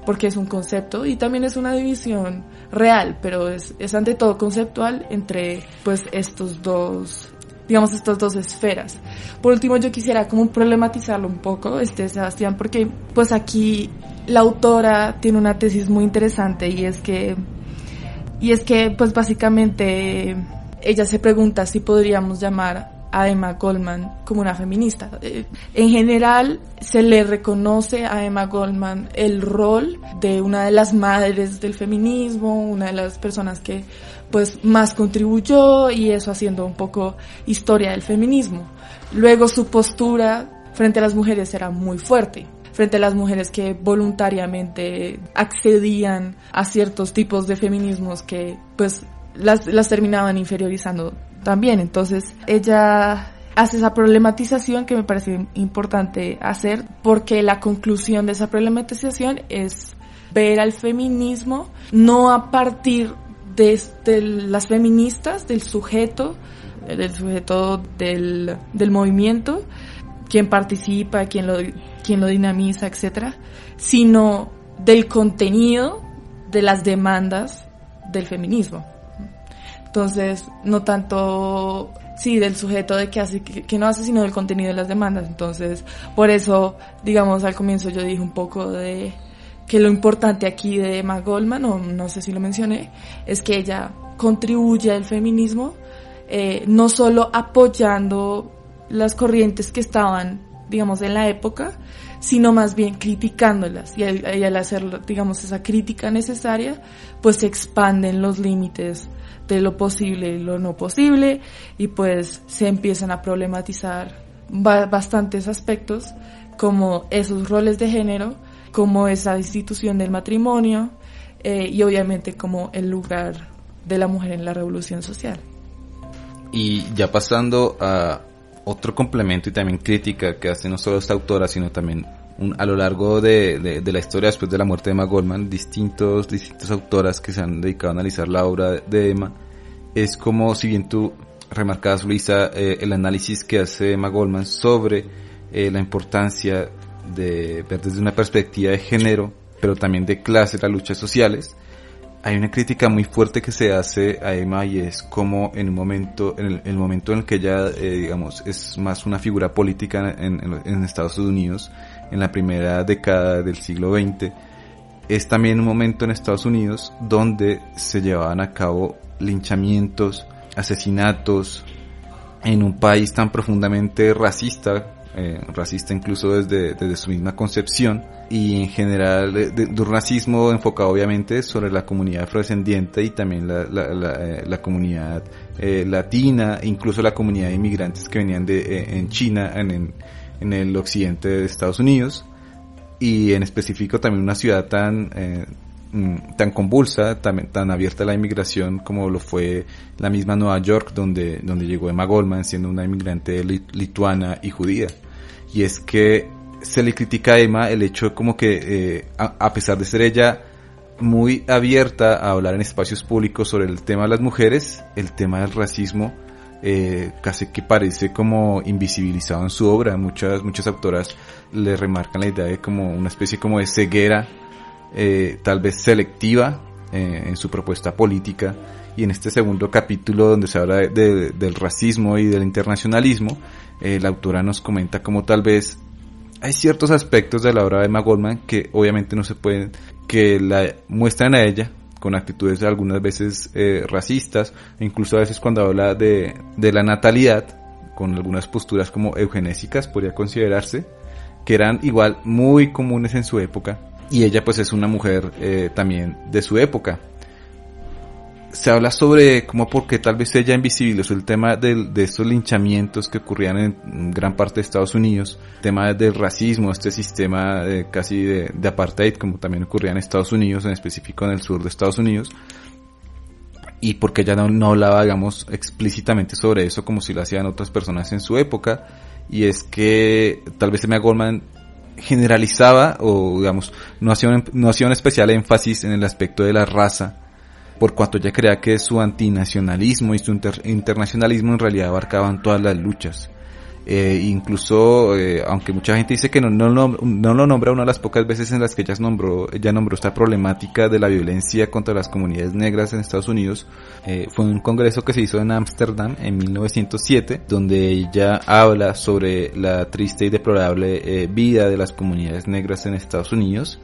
porque es un concepto y también es una división real, pero es ante todo conceptual entre pues estas dos esferas. Por último, yo quisiera como problematizarlo un poco, Sebastián, porque pues aquí la autora tiene una tesis muy interesante y es que pues básicamente ella se pregunta si podríamos llamar a Emma Goldman como una feminista. En general se le reconoce a Emma Goldman el rol de una de las madres del feminismo, una de las personas que pues más contribuyó, y eso haciendo un poco historia del feminismo. Luego su postura frente a las mujeres era muy fuerte, frente a las mujeres que voluntariamente accedían a ciertos tipos de feminismos que pues las terminaban inferiorizando también. Entonces ella hace esa problematización que me parece importante hacer, porque la conclusión de esa problematización es ver al feminismo no a partir de las feministas, del sujeto del movimiento, quien participa, quien lo dinamiza, etcétera, sino del contenido de las demandas del feminismo. Entonces, no tanto, del sujeto de qué hace, que no hace, sino del contenido de las demandas. Entonces, por eso, digamos, al comienzo yo dije un poco de que lo importante aquí de Emma Goldman, o no sé si lo mencioné, es que ella contribuye al feminismo, no solo apoyando las corrientes que estaban, digamos, en la época, sino más bien criticándolas, y al hacer, digamos, esa crítica necesaria, pues se expanden los límites de lo posible y lo no posible, y pues se empiezan a problematizar bastantes aspectos, como esos roles de género, como esa institución del matrimonio, y obviamente como el lugar de la mujer en la revolución social. Y ya pasando a otro complemento y también crítica que hace no solo esta autora, sino también a lo largo de la historia después de la muerte de Emma Goldman, distintas autoras que se han dedicado a analizar la obra de Emma, es como, si bien tú remarcabas, Luisa, el análisis que hace Emma Goldman sobre la importancia de ver desde una perspectiva de género, pero también de clase, las luchas sociales. Hay una crítica muy fuerte que se hace a Emma, y es como en el momento en el que ella, digamos, es más una figura política en Estados Unidos, en la primera década del siglo XX, es también un momento en Estados Unidos donde se llevaban a cabo linchamientos, asesinatos, en un país tan profundamente racista incluso desde su misma concepción, y en general de un racismo enfocado obviamente sobre la comunidad afrodescendiente y también la comunidad latina, incluso la comunidad de inmigrantes que venían en China, en el occidente de Estados Unidos, y en específico también una ciudad tan convulsa, tan abierta a la inmigración como lo fue la misma Nueva York, donde llegó Emma Goldman, siendo una inmigrante lituana y judía. Y es que se le critica a Emma el hecho como que a pesar de ser ella muy abierta a hablar en espacios públicos sobre el tema de las mujeres, el tema del racismo casi que parece como invisibilizado en su obra. Muchas autoras le remarcan la idea de como una especie como de ceguera, tal vez selectiva, en su propuesta política. Y en este segundo capítulo, donde se habla del racismo y del internacionalismo, la autora nos comenta como tal vez hay ciertos aspectos de la obra de Emma Goldman que obviamente no se pueden, que la muestran a ella con actitudes algunas veces racistas, e incluso a veces cuando habla de la natalidad, con algunas posturas como eugenésicas, podría considerarse, que eran igual muy comunes en su época, y ella pues es una mujer también de su época. se habla sobre cómo porque tal vez ella invisibilizó el tema de estos linchamientos que ocurrían en gran parte de Estados Unidos, el tema del racismo, este sistema casi de apartheid, como también ocurría en Estados Unidos, en específico en el sur de Estados Unidos, y porque ella no hablaba, digamos, explícitamente sobre eso como si lo hacían otras personas en su época, y es que tal vez Emma Goldman generalizaba o, digamos, no hacía un especial énfasis en el aspecto de la raza, por cuanto ella creía que su antinacionalismo y su internacionalismo en realidad abarcaban todas las luchas. Incluso, aunque mucha gente dice que no lo nombra, una de las pocas veces en las que ella nombró esta problemática de la violencia contra las comunidades negras en Estados Unidos, fue un congreso que se hizo en Ámsterdam en 1907, donde ella habla sobre la triste y deplorable vida de las comunidades negras en Estados Unidos,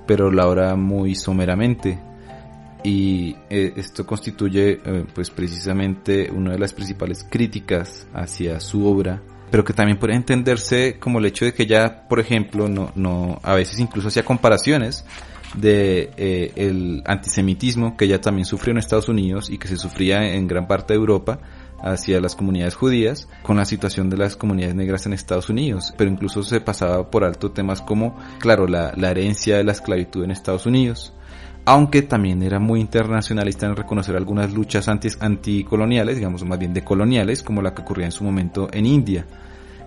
pero la habla muy someramente. Y esto constituye pues precisamente una de las principales críticas hacia su obra, pero que también puede entenderse como el hecho de que ella, por ejemplo, no a veces incluso hacía comparaciones de el antisemitismo que ella también sufrió en Estados Unidos y que se sufría en gran parte de Europa hacia las comunidades judías, con la situación de las comunidades negras en Estados Unidos, pero incluso se pasaba por alto temas como, claro, la herencia de la esclavitud en Estados Unidos, aunque también era muy internacionalista en reconocer algunas luchas anticoloniales, digamos más bien decoloniales, como la que ocurría en su momento en India.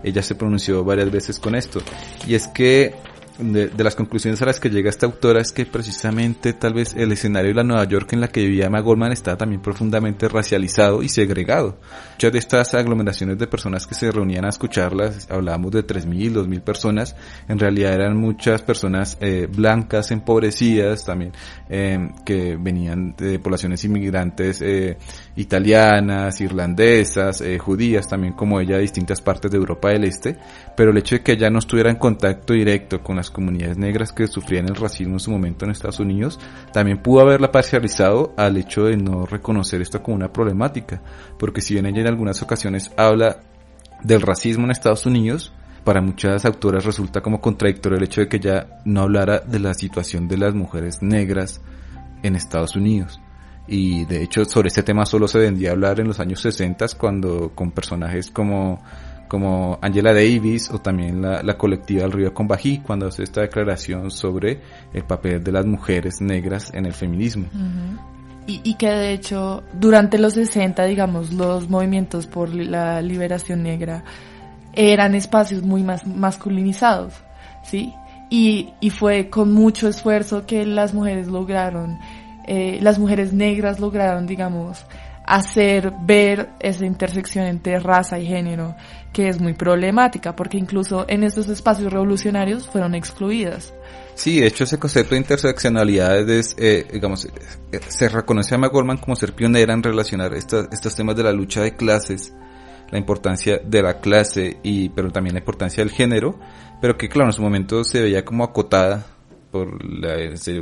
Ella se pronunció varias veces con esto, y es que de las conclusiones a las que llega esta autora es que precisamente tal vez el escenario de la Nueva York en la que vivía Emma Goldman estaba también profundamente racializado y segregado. Muchas de estas aglomeraciones de personas que se reunían a escucharlas, hablábamos de 3.000, 2.000 personas, en realidad eran muchas personas blancas, empobrecidas también, que venían de poblaciones inmigrantes italianas, irlandesas, judías también como ella, de distintas partes de Europa del Este, pero el hecho de que ella no estuviera en contacto directo con las comunidades negras que sufrían el racismo en su momento en Estados Unidos, también pudo haberla parcializado al hecho de no reconocer esto como una problemática, porque si bien ella en algunas ocasiones habla del racismo en Estados Unidos, para muchas autoras resulta como contradictorio el hecho de que ella no hablara de la situación de las mujeres negras en Estados Unidos. Y de hecho sobre este tema solo se vendía a hablar en los años 60, cuando con personajes como Angela Davis o también la colectiva El Río Combahee, cuando hace esta declaración sobre el papel de las mujeres negras en el feminismo. Uh-huh. Y que de hecho durante los 60, digamos, los movimientos por la liberación negra eran espacios muy más masculinizados, ¿sí? Y fue con mucho esfuerzo que las mujeres negras lograron, digamos, hacer ver esa intersección entre raza y género, que es muy problemática, porque incluso en estos espacios revolucionarios fueron excluidas. Sí, de hecho ese concepto de interseccionalidad es, se reconoce a Emma Goldman como ser pionera en relacionar estos temas de la lucha de clases, la importancia de la clase pero también la importancia del género, pero que claro en su momento se veía como acotada por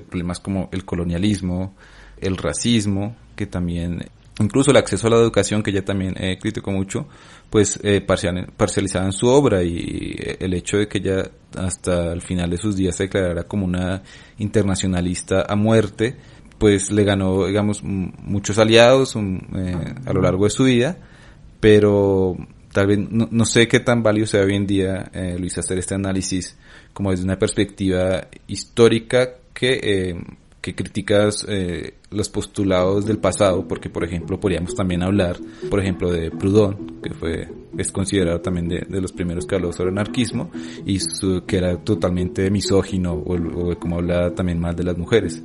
problemas como el colonialismo, el racismo, que también incluso el acceso a la educación, que ella también criticó mucho, pues parcializada en su obra, y el hecho de que ella hasta el final de sus días se declarara como una internacionalista a muerte, pues le ganó, digamos, muchos aliados a lo largo de su vida, pero tal vez no sé qué tan válido sea hoy en día, Luis, hacer este análisis como desde una perspectiva histórica que criticas los postulados del pasado, porque por ejemplo podríamos también hablar, por ejemplo, de Proudhon, que es considerado también de los primeros que habló sobre anarquismo, y que era totalmente misógino, o como hablaba también mal de las mujeres.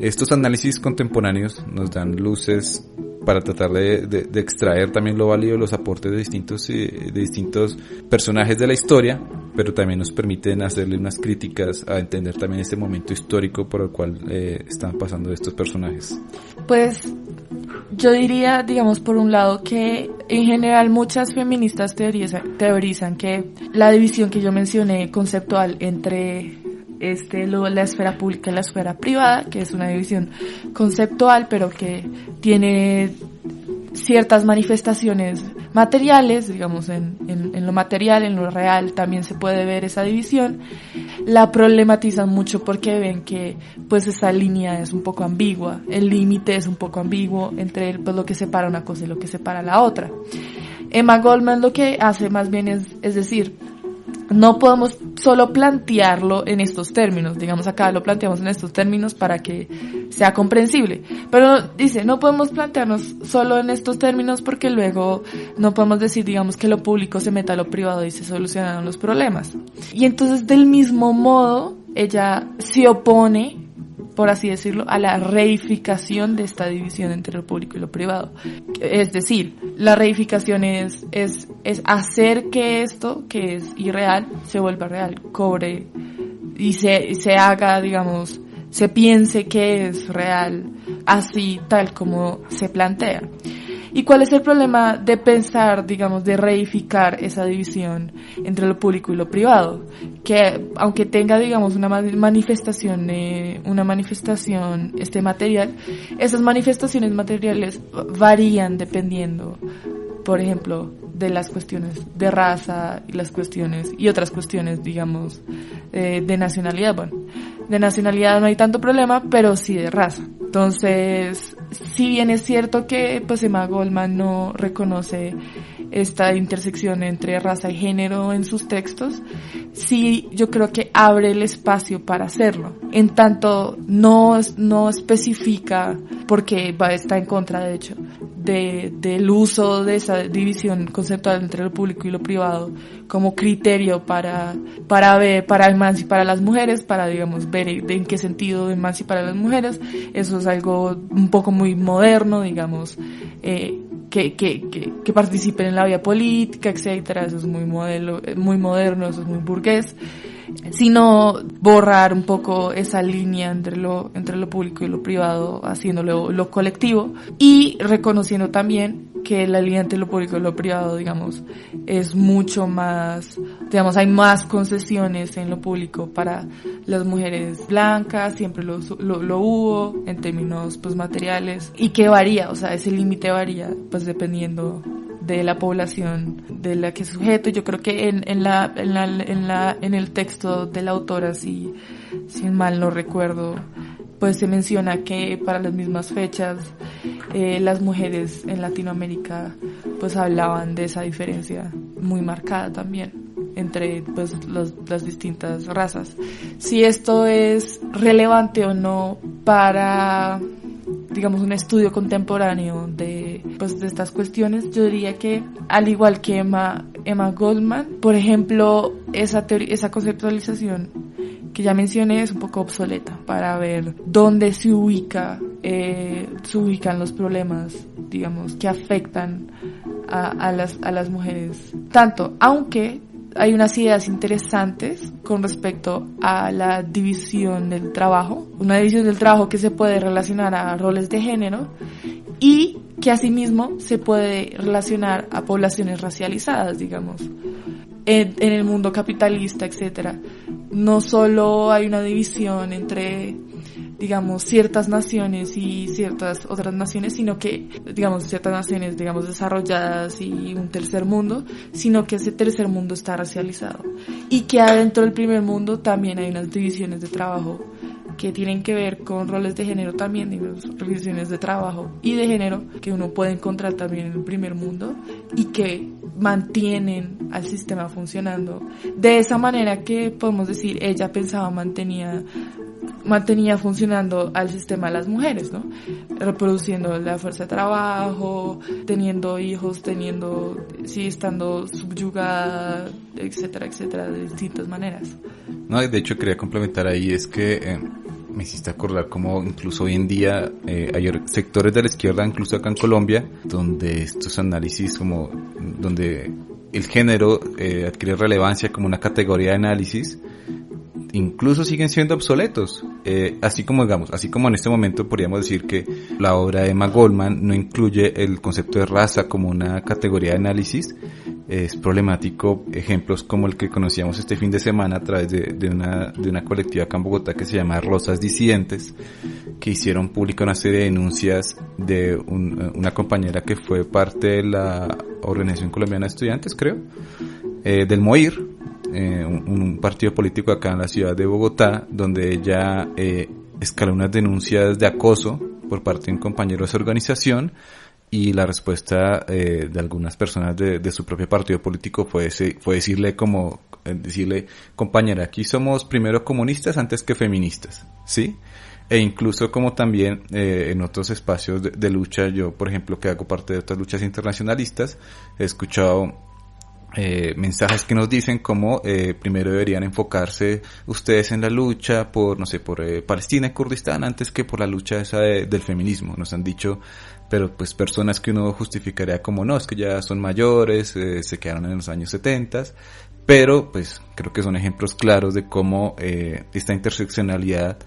Estos análisis contemporáneos nos dan luces para tratar de extraer también lo válido de los aportes de distintos personajes de la historia, pero también nos permiten hacerle unas críticas a entender también este momento histórico por el cual están pasando estos personajes. Pues yo diría, digamos, por un lado, que en general muchas feministas teorizan que la división que yo mencioné conceptual entre la esfera pública y la esfera privada, que es una división conceptual pero que tiene ciertas manifestaciones materiales, digamos, en lo material, en lo real también se puede ver esa división, la problematizan mucho porque ven que pues esa línea es un poco ambigua, el límite es un poco ambiguo entre pues, lo que separa una cosa y lo que separa la otra. Emma Goldman lo que hace más bien es decir, no podemos solo plantearlo en estos términos, digamos acá lo planteamos en estos términos para que sea comprensible, pero dice, no podemos plantearnos solo en estos términos porque luego no podemos decir, digamos, que lo público se meta a lo privado y se solucionan los problemas. Y entonces del mismo modo, ella se opone, por así decirlo, a la reificación de esta división entre lo público y lo privado. Es decir, la reificación es hacer que esto, que es irreal, se vuelva real, cobre y se haga, digamos, se piense que es real, así tal como se plantea. ¿Y cuál es el problema de pensar, digamos, de reificar esa división entre lo público y lo privado? Que aunque tenga, digamos, una manifestación material, esas manifestaciones materiales varían dependiendo, por ejemplo, de las cuestiones de raza y otras cuestiones, digamos, de nacionalidad. Bueno, de nacionalidad no hay tanto problema, pero sí de raza. Entonces, si bien es cierto que pues Emma Goldman no reconoce esta intersección entre raza y género en sus textos, sí yo creo que abre el espacio para hacerlo. En tanto no especifica, porque está en contra de hecho, del uso de esa división conceptual entre lo público y lo privado como criterio para emancipar a las mujeres, para digamos ver en qué sentido emancipar a las mujeres. Eso es algo un poco muy moderno, digamos, que participen en la vida política, etcétera. Eso es muy moderno, eso es muy burgués, sino borrar un poco esa línea entre lo público y lo privado, haciéndolo lo colectivo y reconociendo también que la línea entre lo público y lo privado, digamos, es mucho más, digamos, hay más concesiones en lo público para las mujeres blancas, siempre lo hubo en términos pues materiales, y que varía, o sea, ese límite varía pues dependiendo de la población de la que es sujeto. Yo creo que en el texto de la autora, si mal no recuerdo, pues se menciona que para las mismas fechas las mujeres en Latinoamérica pues hablaban de esa diferencia muy marcada también entre pues las distintas razas. Si esto es relevante o no para, digamos, un estudio contemporáneo de estas cuestiones, yo diría que al igual que Emma Goldman, por ejemplo, esa conceptualización que ya mencioné es un poco obsoleta para ver dónde se ubican los problemas, digamos, que afectan a las mujeres. Tanto, aunque hay unas ideas interesantes con respecto a la división del trabajo, una división del trabajo que se puede relacionar a roles de género y que asimismo se puede relacionar a poblaciones racializadas, digamos, en el mundo capitalista, etcétera. No solo hay una división entre, digamos, ciertas naciones y ciertas otras naciones, sino que, digamos, ciertas naciones, digamos, desarrolladas y un tercer mundo, sino que ese tercer mundo está racializado. Y que adentro del primer mundo también hay unas divisiones de trabajo que tienen que ver con roles de género también, digamos, divisiones de trabajo y de género que uno puede encontrar también en el primer mundo y que mantienen al sistema funcionando de esa manera que podemos decir ella pensaba mantenía funcionando al sistema de las mujeres, ¿no? Reproduciendo la fuerza de trabajo, teniendo hijos, estando subyugada, etcétera, etcétera, de distintas maneras. No, de hecho quería complementar ahí, es que me hiciste acordar como incluso hoy en día hay sectores de la izquierda, incluso acá en Colombia, donde estos análisis como, donde el género adquiere relevancia como una categoría de análisis, incluso siguen siendo obsoletos, así como en este momento podríamos decir que la obra de Emma Goldman no incluye el concepto de raza como una categoría de análisis. Es problemático ejemplos como el que conocíamos este fin de semana a través de una colectiva acá en Bogotá que se llama Rosas Disidentes, que hicieron pública una serie de denuncias de una compañera que fue parte de la Organización Colombiana de Estudiantes, creo, del MOIR, un partido político acá en la ciudad de Bogotá, donde ella escaló unas denuncias de acoso por parte de un compañero de su organización, y la respuesta de algunas personas de su propio partido político fue decirle, compañera, aquí somos primero comunistas antes que feministas, ¿sí? E incluso como también en otros espacios de lucha, yo por ejemplo que hago parte de otras luchas internacionalistas, he escuchado mensajes que nos dicen como primero deberían enfocarse ustedes en la lucha por Palestina y Kurdistán antes que por la lucha esa del feminismo. Nos han dicho, pero pues personas que uno justificaría como no, es que ya son mayores, se quedaron en los años 70, pero pues creo que son ejemplos claros de cómo esta interseccionalidad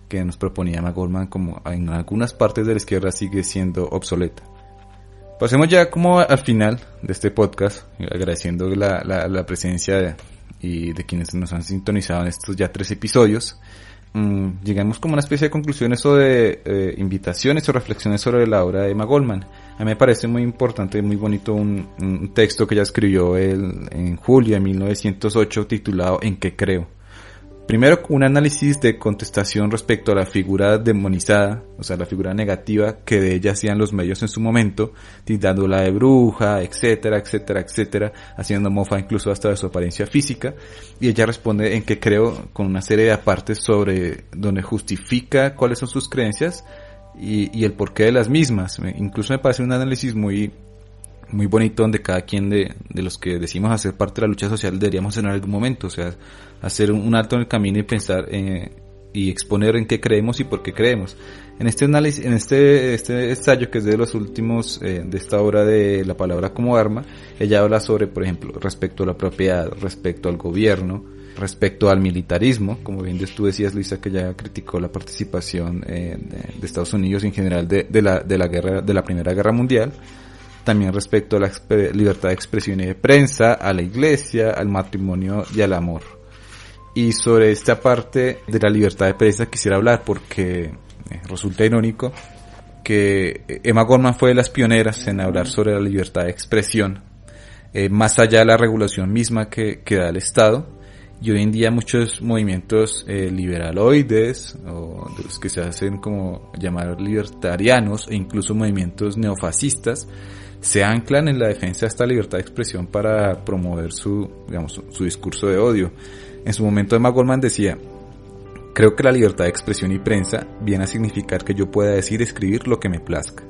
que nos proponía Emma Goldman como en algunas partes de la izquierda sigue siendo obsoleta. Pasemos ya como al final de este podcast, agradeciendo la presencia de quienes nos han sintonizado en estos ya 3 episodios. Llegamos como una especie de conclusiones o de invitaciones o reflexiones sobre la obra de Emma Goldman. A mí me parece muy importante y muy bonito un texto que ella escribió en julio de 1908 titulado ¿En qué creo? Primero, un análisis de contestación respecto a la figura demonizada, o sea, la figura negativa que de ella hacían los medios en su momento, tildándola de bruja, etcétera, etcétera, etcétera, haciendo mofa incluso hasta de su apariencia física. Y ella responde en que creo con una serie de apartes sobre donde justifica cuáles son sus creencias y el porqué de las mismas. Incluso me parece un análisis muy bonito donde cada quien de los que decimos hacer parte de la lucha social deberíamos en algún momento, o sea, hacer un alto en el camino y pensar y exponer en qué creemos y por qué creemos. En este análisis, en este ensayo que es de los últimos de esta obra de La palabra como arma, ella habla sobre, por ejemplo, respecto a la propiedad, respecto al gobierno, respecto al militarismo, como bien tú decías, Luisa, que ya criticó la participación de Estados Unidos en general de la Primera Guerra Mundial. También respecto a la libertad de expresión y de prensa, a la iglesia, al matrimonio y al amor. Y sobre esta parte de la libertad de prensa quisiera hablar porque resulta irónico que Emma Goldman fue de las pioneras en hablar sobre la libertad de expresión, más allá de la regulación misma que da el Estado. Y hoy en día muchos movimientos liberaloides, o de los que se hacen como llamar libertarianos, e incluso movimientos neofascistas, se anclan en la defensa de esta libertad de expresión para promover su discurso de odio. En su momento Emma Goldman decía: creo que la libertad de expresión y prensa viene a significar que yo pueda decir y escribir lo que me plazca.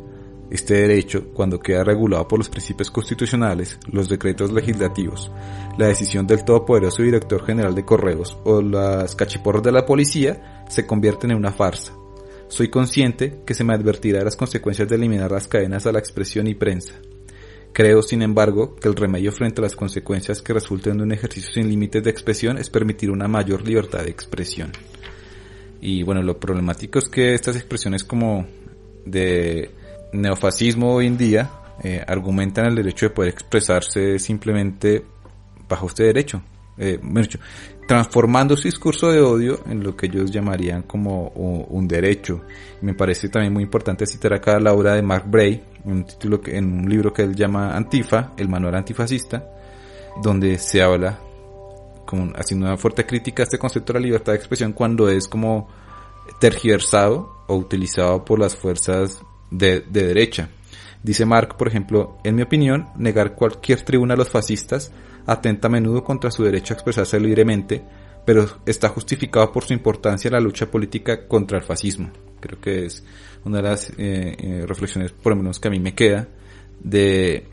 Este derecho, cuando queda regulado por los principios constitucionales, los decretos legislativos, la decisión del todopoderoso director general de correos o las cachiporras de la policía, se convierten en una farsa. Soy consciente que se me advertirá de las consecuencias de eliminar las cadenas a la expresión y prensa. Creo, sin embargo, que el remedio frente a las consecuencias que resulten de un ejercicio sin límites de expresión es permitir una mayor libertad de expresión. Y bueno, lo problemático es que estas expresiones como de neofascismo hoy en día argumentan el derecho de poder expresarse simplemente bajo este derecho, transformando su discurso de odio en lo que ellos llamarían como un derecho. Y me parece también muy importante citar acá la obra de Mark Bray, en un libro que él llama Antifa, el manual antifascista, donde se habla haciendo una fuerte crítica a este concepto de la libertad de expresión cuando es como tergiversado o utilizado por las fuerzas de derecha. Dice Mark, por ejemplo: en mi opinión, negar cualquier tribuna a los fascistas atenta a menudo contra su derecho a expresarse libremente, pero está justificado por su importancia en la lucha política contra el fascismo. Creo que es una de las reflexiones, por lo menos que a mí me queda, de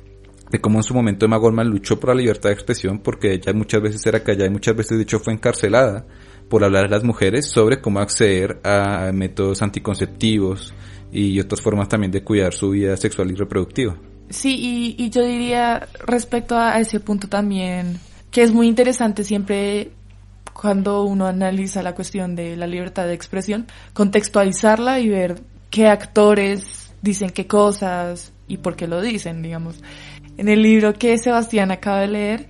cómo en su momento Emma Goldman luchó por la libertad de expresión, porque ella muchas veces era callada y muchas veces de hecho fue encarcelada por hablar a las mujeres sobre cómo acceder a métodos anticonceptivos y otras formas también de cuidar su vida sexual y reproductiva. Sí, y yo diría respecto a ese punto también que es muy interesante siempre cuando uno analiza la cuestión de la libertad de expresión, contextualizarla y ver qué actores dicen qué cosas y por qué lo dicen, digamos. En el libro que Sebastián acaba de leer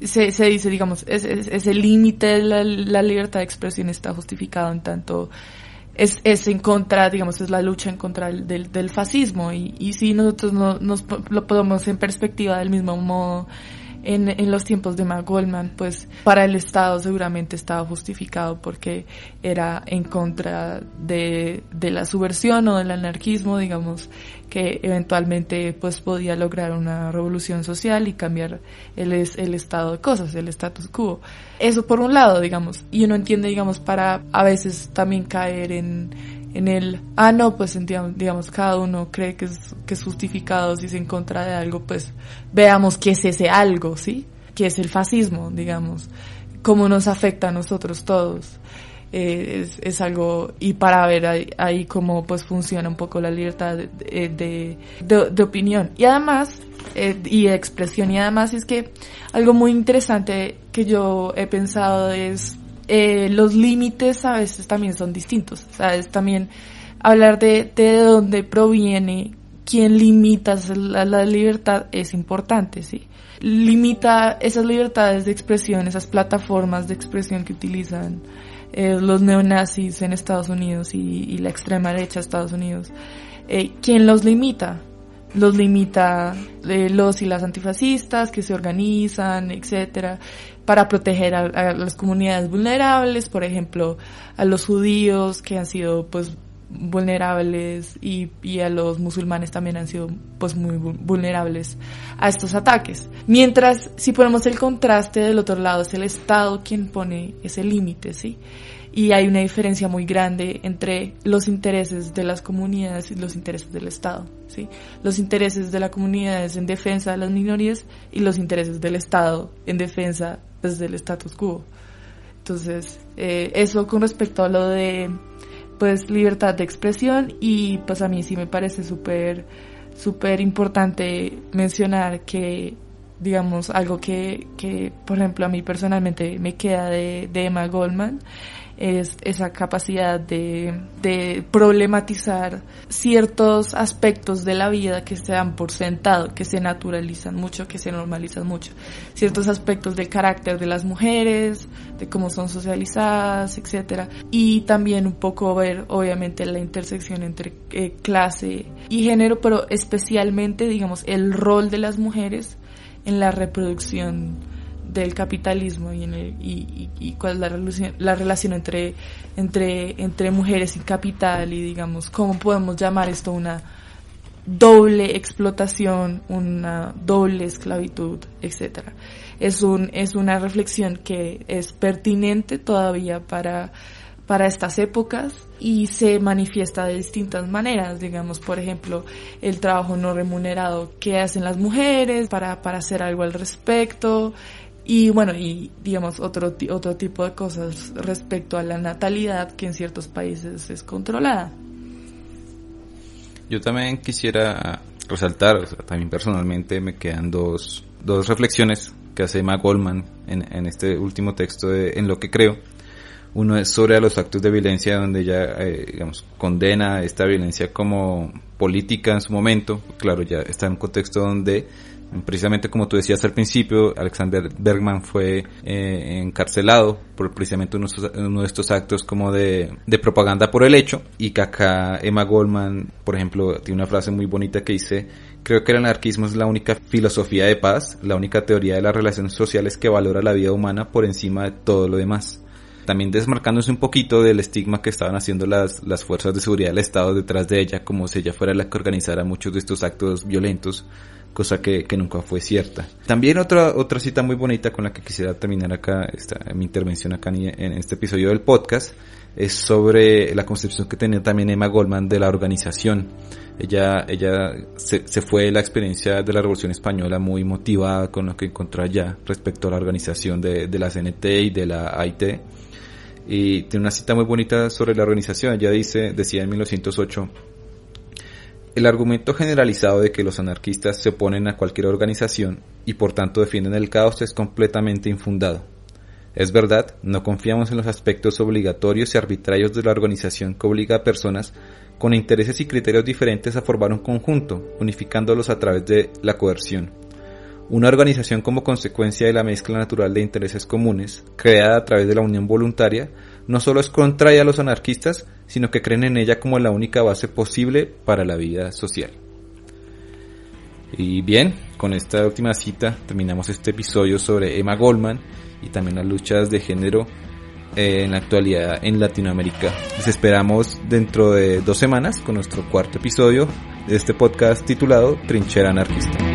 se dice, digamos, ese límite de la libertad de expresión está justificado en tanto es en contra, digamos, es la lucha en contra del fascismo y si nosotros lo ponemos en perspectiva del mismo modo en los tiempos de Emma Goldman, pues para el Estado seguramente estaba justificado porque era en contra de la subversión o del anarquismo, digamos, que eventualmente pues podía lograr una revolución social y cambiar el estado de cosas, el status quo. Eso por un lado, digamos, y uno entiende, digamos, para a veces también caer en el, no, pues digamos, cada uno cree que es justificado si es en contra de algo, pues veamos qué es ese algo, ¿sí? ¿Qué es el fascismo, digamos? ¿Cómo nos afecta a nosotros todos? Es algo, y para ver ahí cómo pues funciona un poco la libertad de opinión. Y además, y de expresión, y además es que algo muy interesante que yo he pensado es, los límites a veces también son distintos, ¿sabes? También hablar de dónde proviene, quién limita la libertad es importante, ¿sí? Limita esas libertades de expresión, esas plataformas de expresión que utilizan los neonazis en Estados Unidos y la extrema derecha de Estados Unidos. ¿Quién los limita? Los limita los y las antifascistas que se organizan, etcétera, para proteger a las comunidades vulnerables, por ejemplo, a los judíos que han sido pues vulnerables y a los musulmanes también han sido pues muy vulnerables a estos ataques. Mientras, si ponemos el contraste del otro lado, es el Estado quien pone ese límite, ¿sí? Y hay una diferencia muy grande entre los intereses de las comunidades y los intereses del Estado, ¿sí? Los intereses de la comunidad es en defensa de las minorías y los intereses del Estado en defensa pues, del status quo. Entonces, eso con respecto a lo de pues libertad de expresión, y pues a mí sí me parece súper importante mencionar que, digamos, algo que por ejemplo a mí personalmente me queda de Emma Goldman es esa capacidad de problematizar ciertos aspectos de la vida que se dan por sentado, que se naturalizan mucho, que se normalizan mucho. Ciertos aspectos del carácter de las mujeres, de cómo son socializadas, etcétera. Y también un poco ver, obviamente, la intersección entre clase y género, pero especialmente, digamos, el rol de las mujeres en la reproducción del capitalismo y cuál es la relación entre mujeres y capital, y digamos cómo podemos llamar esto una doble explotación, una doble esclavitud, etcétera. Es una reflexión que es pertinente todavía para estas épocas y se manifiesta de distintas maneras, digamos, por ejemplo, el trabajo no remunerado que hacen las mujeres para hacer algo al respecto. Y bueno, y digamos otro tipo de cosas respecto a la natalidad que en ciertos países es controlada. Yo también quisiera resaltar, o sea, también personalmente me quedan dos reflexiones que hace Emma Goldman en este último texto En lo que creo. Uno es sobre los actos de violencia, donde ella, digamos, condena esta violencia como política en su momento. Claro, ya está en un contexto donde, precisamente como tú decías al principio, Alexander Bergman fue encarcelado por precisamente uno de estos actos como de propaganda por el hecho, y que acá Emma Goldman, por ejemplo, tiene una frase muy bonita que dice: creo que el anarquismo es la única filosofía de paz, la única teoría de las relaciones sociales que valora la vida humana por encima de todo lo demás. También desmarcándose un poquito del estigma que estaban haciendo las fuerzas de seguridad del Estado detrás de ella, como si ella fuera la que organizara muchos de estos actos violentos, cosa que nunca fue cierta. También otra cita muy bonita con la que quisiera terminar acá mi intervención acá en este episodio del podcast es sobre la concepción que tenía también Emma Goldman de la organización. Ella se fue de la experiencia de la Revolución Española muy motivada con lo que encontró allá respecto a la organización de la CNT y de la AIT. Y tiene una cita muy bonita sobre la organización. Ella decía en 1908: el argumento generalizado de que los anarquistas se oponen a cualquier organización y por tanto defienden el caos es completamente infundado. Es verdad, no confiamos en los aspectos obligatorios y arbitrarios de la organización que obliga a personas con intereses y criterios diferentes a formar un conjunto, unificándolos a través de la coerción. Una organización como consecuencia de la mezcla natural de intereses comunes, creada a través de la unión voluntaria, no solo es contraria a los anarquistas, sino que creen en ella como la única base posible para la vida social. Y bien, con esta última cita terminamos este episodio sobre Emma Goldman y también las luchas de género en la actualidad en Latinoamérica. Les esperamos dentro de 2 semanas con nuestro 4º episodio de este podcast titulado Trinchera Anarquista.